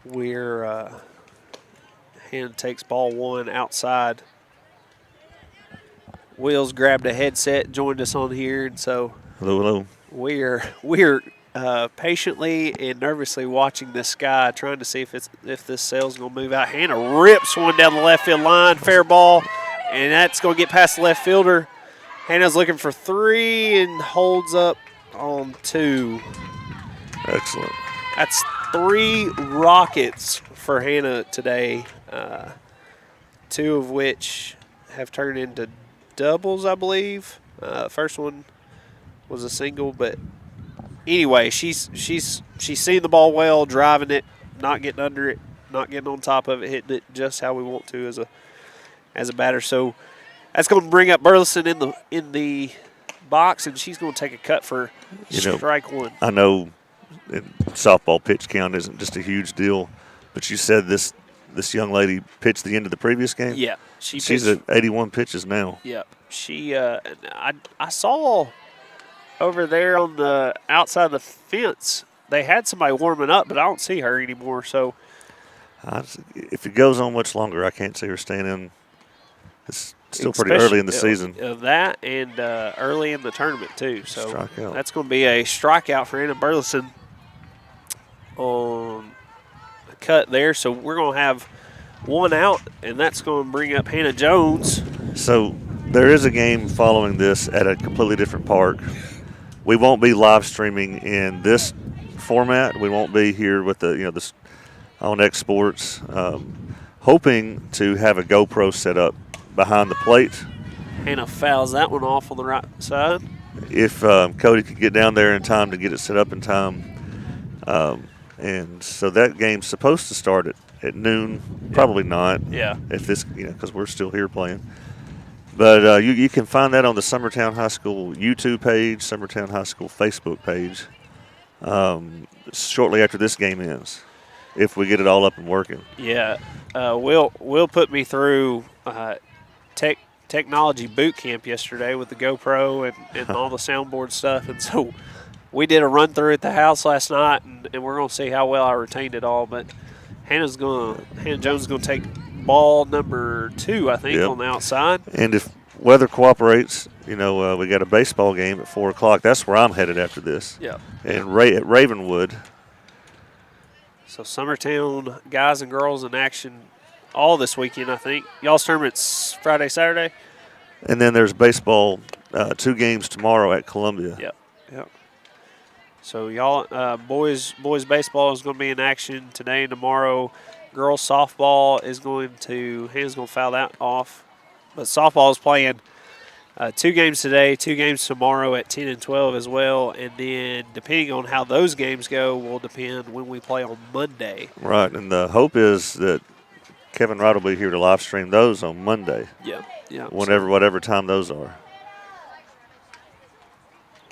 Hannah takes ball one outside. Will's grabbed a headset, joined us on here, and so hello. We're patiently and nervously watching this sky, trying to see if this sail's going to move out. Hannah rips one down the left field line, fair ball, and that's going to get past the left fielder. Hannah's looking for 3 and holds up on 2. Excellent. That's 3 rockets for Hannah today, 2 of which have turned into doubles, I believe. First one was a single, but anyway, she's seen the ball well, driving it, not getting under it, not getting on top of it, hitting it just how we want to as a batter. So that's going to bring up Burleson in the box, and she's going to take a cut for strike one. I know softball pitch count isn't just a huge deal, but you said this young lady pitched the end of the previous game? Yeah. She's at 81 pitches now. Yep. She I saw over there on the outside of the fence, they had somebody warming up, but I don't see her anymore. So if it goes on much longer, I can't see her staying in. It's still pretty early in the season. That and early in the tournament too. So strikeout. That's going to be a strikeout for Anna Burleson on a cut there. So we're going to have one out, and that's going to bring up Hannah Jones. So there is a game following this at a completely different park. We won't be live streaming in this format. We won't be here with this on X Sports. Hoping to have a GoPro set up behind the plate. Hannah fouls that one off on the right side. If Cody could get down there in time to get it set up in time. And so that game's supposed to start at noon. Probably not. Yeah. If this, because we're still here playing. But you can find that on the Summertown High School YouTube page, Summertown High School Facebook page, shortly after this game ends, if we get it all up and working. Yeah. Will put me through technology boot camp yesterday with the GoPro and all the soundboard stuff. And so we did a run through at the house last night, and we're going to see how well I retained it all. But Hannah Jones is going to take ball number 2, I think, on the outside. And if weather cooperates, we got a baseball game at 4 o'clock. That's where I'm headed after this. Yeah. And at Ravenwood, So Summertown guys and girls in action all this weekend, I think. Y'all's tournament's Friday, Saturday? And then there's baseball, 2 games tomorrow at Columbia. Yep. So y'all, boys baseball is going to be in action today and tomorrow. Girls softball is Hannah's going to foul that off. But softball is playing 2 games today, 2 games tomorrow at 10 and 12 as well. And then depending on how those games go will depend when we play on Monday. Right, and the hope is that Kevin Wright will be here to live stream those on Monday. Yeah. Whatever time those are.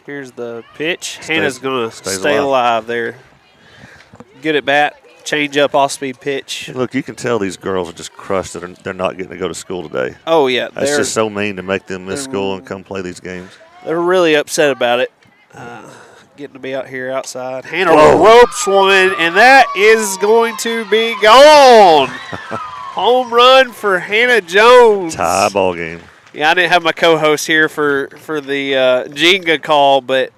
Here's the pitch. Hannah's going to stay alive there. Good at bat. Change up off-speed pitch. Look, you can tell these girls are just crushed that they're not getting to go to school today. Oh, yeah. That's just so mean to make them miss school and come play these games. They're really upset about it, getting to be out here outside. Hannah ropes one, and that is going to be gone. Home run for Hannah Jones. Tie ball game. Yeah, I didn't have my co-host here for the Jenga call, but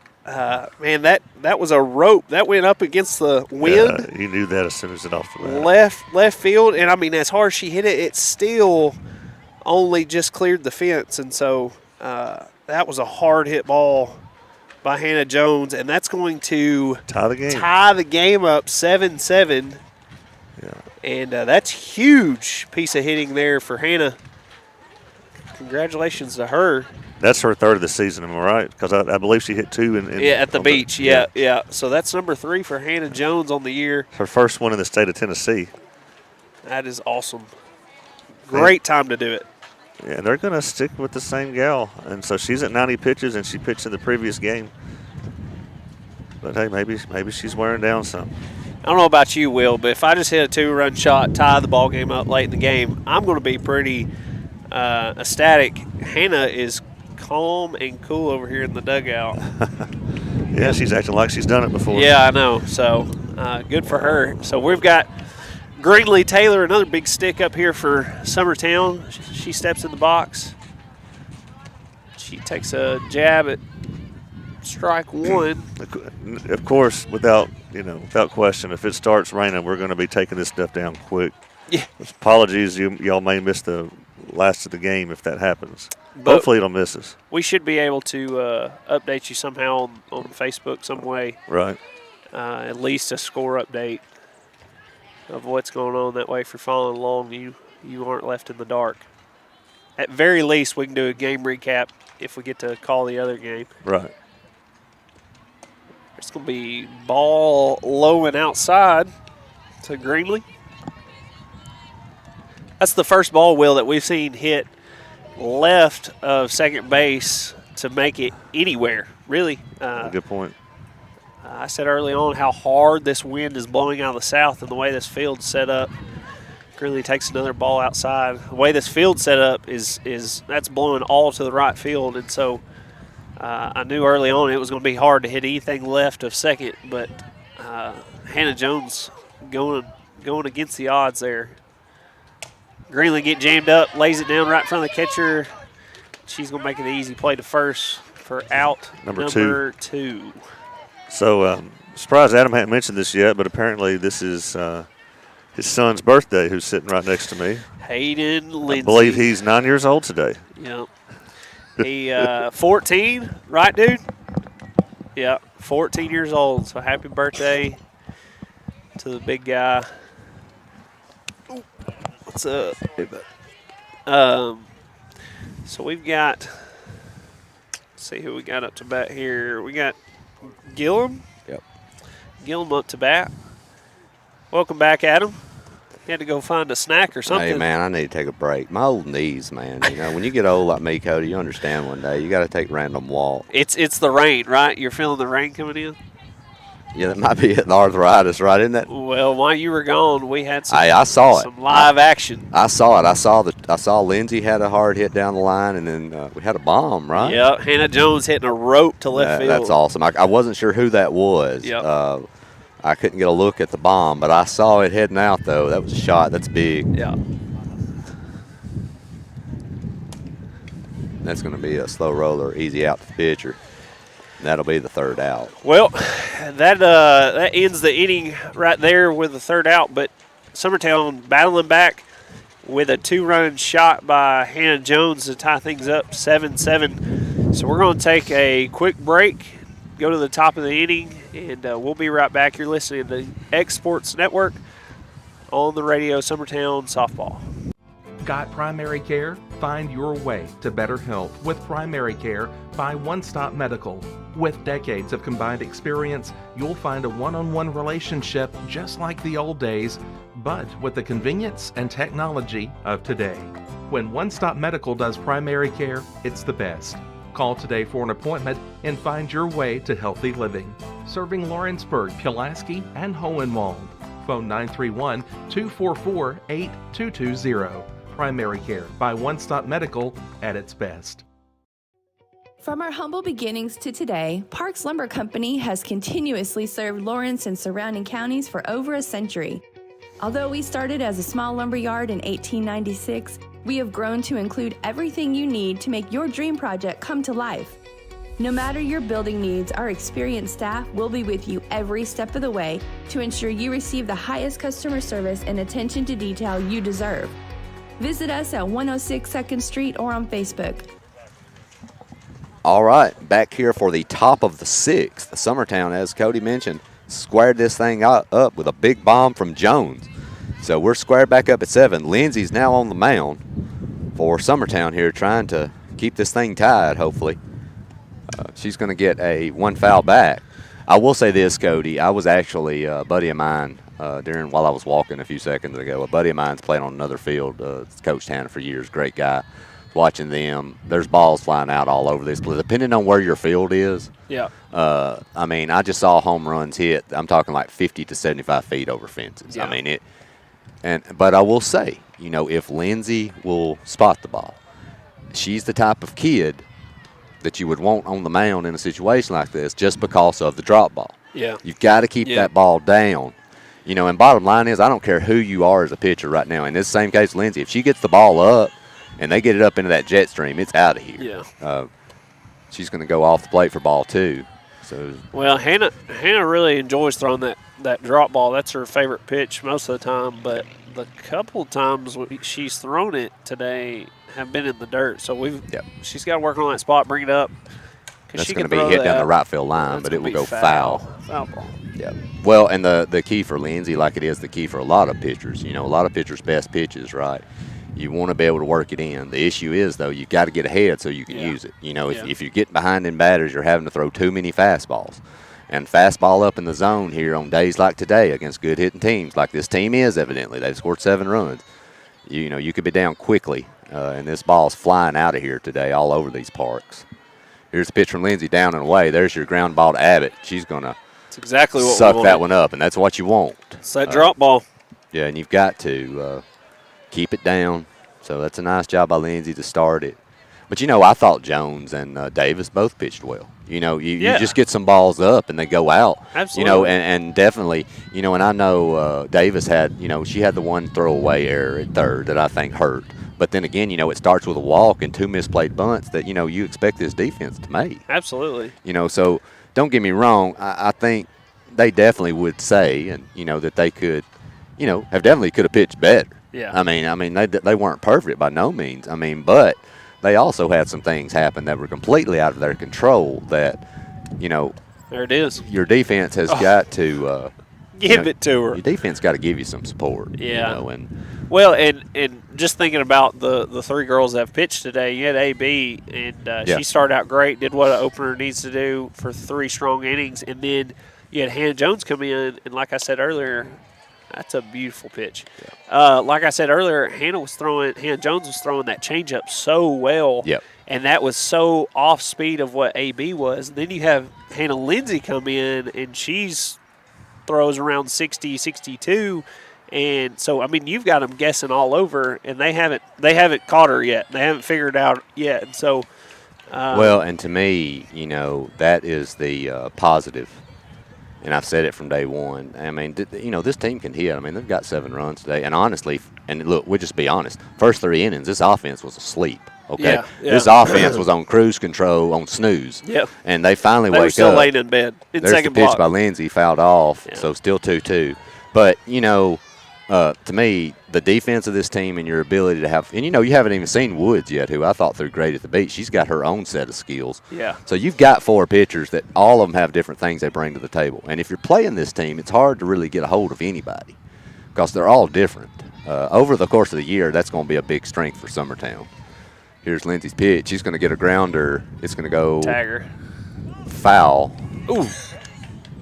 man, that was a rope that went up against the wind. Yeah, you knew that as soon as it off the bat. Left field, and I mean, as hard as she hit it, it still only just cleared the fence, and so that was a hard hit ball by Hannah Jones, and that's going to tie the game up 7-7. Yeah, and that's huge piece of hitting there for Hannah. Congratulations to her. That's her 3rd of the season, am I right? Because I believe she hit 2 at the beach. Yeah. So that's number 3 for Hannah Jones on the year. Her first one in the state of Tennessee. That is awesome. Great time to do it. Yeah, they're going to stick with the same gal. And so she's at 90 pitches, and she pitched in the previous game. But, hey, maybe she's wearing down some. I don't know about you, Will, but if I just hit a 2-run shot, tie the ball game up late in the game, I'm going to be pretty ecstatic. Hannah is calm and cool over here in the dugout. Yeah, she's acting like she's done it before. Yeah, I know. So good for her. So we've got Greenlee Taylor, another big stick up here for Summertown. She steps in the box. She takes a jab at strike 1. Of course, without question, if it starts raining, we're going to be taking this stuff down quick. Yeah. Apologies, y'all may miss the last of the game if that happens. But hopefully it'll miss us. We should be able to update you somehow on Facebook some way. Right. At least a score update of what's going on. That way, if you're following along, you aren't left in the dark. At very least, we can do a game recap if we get to call the other game. Right. It's going to be ball low and outside to Greenlee. That's the first ball, Will, that we've seen hit left of second base to make it anywhere, really. Good point. I said early on how hard this wind is blowing out of the south and the way this field's set up. Greenlee takes another ball outside. The way this field's set up is that's blowing all to the right field, and so I knew early on it was going to be hard to hit anything left of second, but Hannah Jones going against the odds there. Greenlee get jammed up, lays it down right in front of the catcher. She's going to make it an easy play to first for out number two. So, surprised Adam hadn't mentioned this yet, but apparently this is his son's birthday, who's sitting right next to me. Hayden Lindsay. I believe he's 9 years old today. Yep. He 14, right, dude? Yeah, 14 years old. So happy birthday to the big guy. What's up? So we've got, let's see who we got up to bat here. We got Gillum. Yep. Gillum up to bat. Welcome back, Adam. You had to go find a snack or something. Hey, man, I need to take a break. My old knees, man. You know, when you get old like me, Cody, you understand one day. You got to take random walk. It's the rain, right? You're feeling the rain coming in? Yeah, that might be the arthritis, right? Isn't that? Well, while you were gone, we had some, I saw some live action. I saw it. I saw Lindsay had a hard hit down the line, and then we had a bomb, right? Yeah, Hannah Jones hitting a rope to left field. That's awesome. I wasn't sure who that was. Yep. I couldn't get a look at the bomb, but I saw it heading out, though. That was a shot. That's big. Yeah. That's going to be a slow roller, easy out to the pitcher. That'll be the third out. Well, that ends the inning right there with the third out, but Summertown battling back with a 2-run shot by Hannah Jones to tie things up 7-7. So we're going to take a quick break, go to the top of the inning, and we'll be right back. You're listening to the X Sports Network on the radio, Summertown Softball. Got primary care? Find your way to better health with primary care by One Stop Medical. With decades of combined experience, you'll find a one-on-one relationship just like the old days, but with the convenience and technology of today. When One Stop Medical does primary care, it's the best. Call today for an appointment and find your way to healthy living. Serving Lawrenceburg, Pulaski, and Hohenwald. Phone 931-244-8220. Primary care by One Stop Medical at its best. From our humble beginnings to today, Parks Lumber Company has continuously served Lawrence and surrounding counties for over a century. Although we started as a small lumber yard in 1896, we have grown to include everything you need to make your dream project come to life. No matter your building needs, our experienced staff will be with you every step of the way to ensure you receive the highest customer service and attention to detail you deserve. Visit us at 106 2nd Street or on Facebook. All right, back here for the top of the sixth. Summertown, as Cody mentioned, squared this thing up with a big bomb from Jones. So we're squared back up at 7. Lindsay's now on the mound for Summertown here, trying to keep this thing tied, hopefully. She's going to get a 1 foul back. I will say this, Cody. I was actually a buddy of mine while I was walking a few seconds ago. A buddy of mine's playing on another field. Coached Hannah for years, great guy. Watching them, there's balls flying out all over this place. Depending on where your field is. Yeah. I mean, I just saw home runs hit. I'm talking like 50 to 75 feet over fences. Yeah. I mean it. But I will say, if Lindsay will spot the ball, she's the type of kid that you would want on the mound in a situation like this, just because of the drop ball. Yeah. You've got to keep that ball down. And bottom line is, I don't care who you are as a pitcher right now. In this same case, Lindsay, if she gets the ball up and they get it up into that jet stream, it's out of here. Yeah. She's going to go off the plate for ball 2. So. Well, Hannah really enjoys throwing that drop ball. That's her favorite pitch most of the time. But the couple times she's thrown it today have been in the dirt. So she's got to work on that spot, bring it up. That's going to be hit down the right field line, but it will go foul. Foul ball. Yeah. Well, and the key for Lindsay, like it is the key for a lot of pitchers, a lot of pitchers' best pitches, right? You want to be able to work it in. The issue is, though, you've got to get ahead so you can use it. If you get behind in batters, you're having to throw too many fastballs. And fastball up in the zone here on days like today against good hitting teams, like this team is evidently. They've scored 7 runs. You could be down quickly, and this ball's flying out of here today all over these parks. Here's the pitch from Lindsay, down and away. There's your ground ball to Abbott. She's going to exactly what suck that one up, and that's what you want. It's that drop ball. Yeah, and you've got to keep it down. So that's a nice job by Lindsay to start it. But, I thought Jones and Davis both pitched well. You just get some balls up and they go out. Absolutely. And definitely, and I know Davis had, she had the one throwaway error at third that I think hurt. But then again, it starts with a walk and 2 misplayed bunts that, you expect this defense to make. Absolutely. So don't get me wrong. I think they definitely would say, and, that they could, could have pitched better. Yeah. I mean, they weren't perfect by no means. But they also had some things happen that were completely out of their control that, there it is. Your defense has got to give it to her. Your defense got to give you some support. Yeah. Well, and just thinking about the 3 girls that have pitched today, you had AB, and she started out great, did what an opener needs to do for 3 strong innings, and then you had Hannah Jones come in, and like I said earlier, that's a beautiful pitch. Yeah. Like I said earlier, Hannah Jones was throwing that changeup so well. Yep. And that was so off speed of what AB was. And then you have Hannah Lindsay come in, and she's throws around 60, 62. And so, you've got them guessing all over, and they haven't caught her yet. They haven't figured it out yet. And so, well, and to me, that is the positive and I've said it from day one. I mean, this team can hit. I mean, they've got 7 runs today. And honestly, and look, we'll just be honest, first 3 innings, this offense was asleep. Okay, Yeah. This offense was on cruise control, on snooze. Yep. And they finally They wake were still up. laying in bed in There's second the pitch block. by Lindsey, fouled off, so still 2-2. But, to me, the defense of this team and your ability to have – and, you haven't even seen Woods yet, who I thought threw great at the beat. She's got her own set of skills. Yeah. So you've got 4 pitchers that all of them have different things they bring to the table. And if you're playing this team, it's hard to really get a hold of anybody because they're all different. Over the course of the year, that's going to be a big strength for Summertown. Here's Lindsey's pitch. She's going to get a grounder. It's going to go Tagger. Foul. Ooh.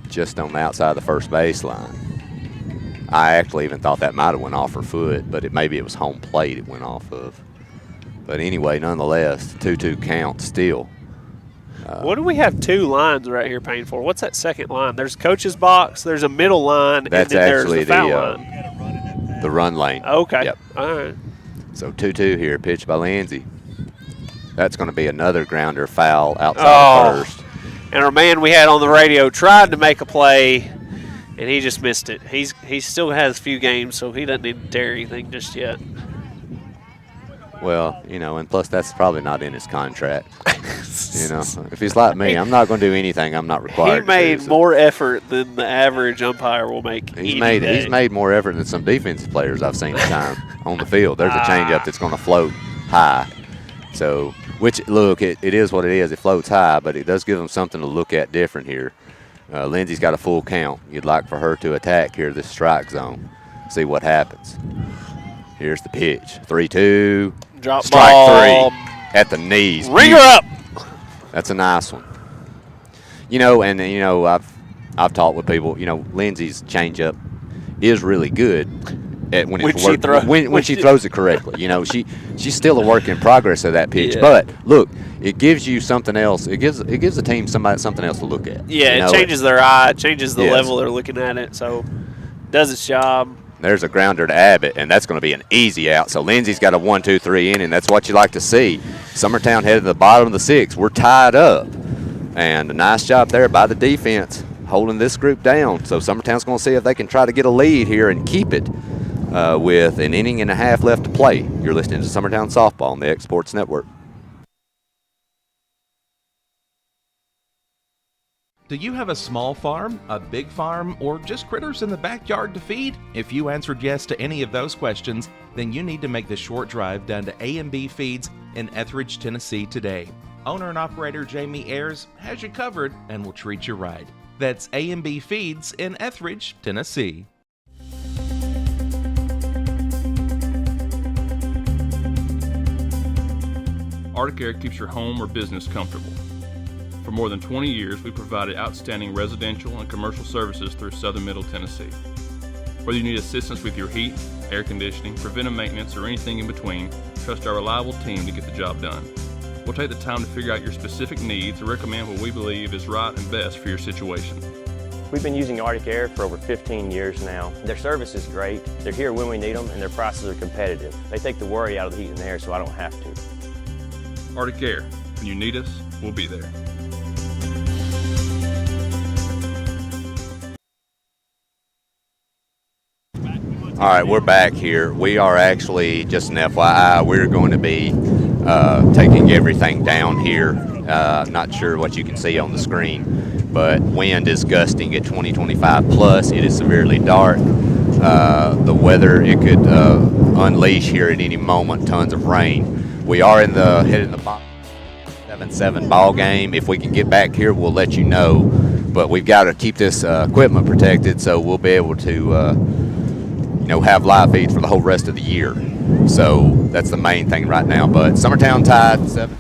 Just on the outside of the first baseline. I actually even thought that might have went off her foot, but maybe it was home plate it went off of. But anyway, nonetheless, 2-2 count still. What do we have 2 lines right here paying for? What's that second line? There's coach's box, there's a middle line, That's and then actually there's the foul line. The run lane. Okay. Yep. All right. So 2-2 here, pitched by Lindsey. That's going to be another grounder foul outside of first. And our man we had on the radio tried to make a play, and he just missed it. He still has a few games, so he doesn't need to tear anything just yet. Well, and plus that's probably not in his contract. If he's like me, I'm not going to do anything I'm not required He made to do, so. more effort than the average umpire will make. He's made more effort than some defensive players I've seen time on the field. There's a changeup that's going to float high. So, look, it is what it is. It floats high, but it does give them something to look at different here. Lindsey's got a full count. You'd like for her to attack here this strike zone, see what happens. Here's the pitch. 3-2. Drop strike ball. 3 at the knees. Ring her up. That's a nice one. I've talked with people. Lindsey's changeup is really good when she throws it correctly. She's still a work in progress of that pitch. Yeah. But look, it gives you something else. It gives the team something else to look at. Yeah, it changes their eye, it changes the level they're looking at it. So, does its job. There's a grounder to Abbott, and that's going to be an easy out. So Lindsey's got a 1-2-3 inning. That's what you like to see. Summertown headed to the bottom of the 6th. We're tied up. And a nice job there by the defense holding this group down. So Summertown's going to see if they can try to get a lead here and keep it with an inning and a half left to play. You're listening to Summertown Softball on the X Sports Network. Do you have a small farm, a big farm, or just critters in the backyard to feed? If you answered yes to any of those questions, then you need to make the short drive down to A&B Feeds in Etheridge, Tennessee today. Owner and operator Jamie Ayers has you covered and will treat you right. That's A&B Feeds in Etheridge, Tennessee. Arctic Air keeps your home or business comfortable. For more than 20 years, we provided outstanding residential and commercial services through southern Middle Tennessee. Whether you need assistance with your heat, air conditioning, preventive maintenance, or anything in between, trust our reliable team to get the job done. We'll take the time to figure out your specific needs and recommend what we believe is right and best for your situation. We've been using Arctic Air for over 15 years now. Their service is great, they're here when we need them, and their prices are competitive. They take the worry out of the heat and air so I don't have to. Arctic Air, when you need us, we'll be there. All right, we're back here. We are actually, just an FYI, we're going to be taking everything down here. Not sure what you can see on the screen, but wind is gusting at 20-25 plus. It is severely dark. The weather, it could unleash here at any moment, tons of rain. We are headed in the 7-7 ball game. If we can get back here, we'll let you know. But we've got to keep this equipment protected, so we'll be able to have live feeds for the whole rest of the year. So that's the main thing right now. But Summertown tied 7.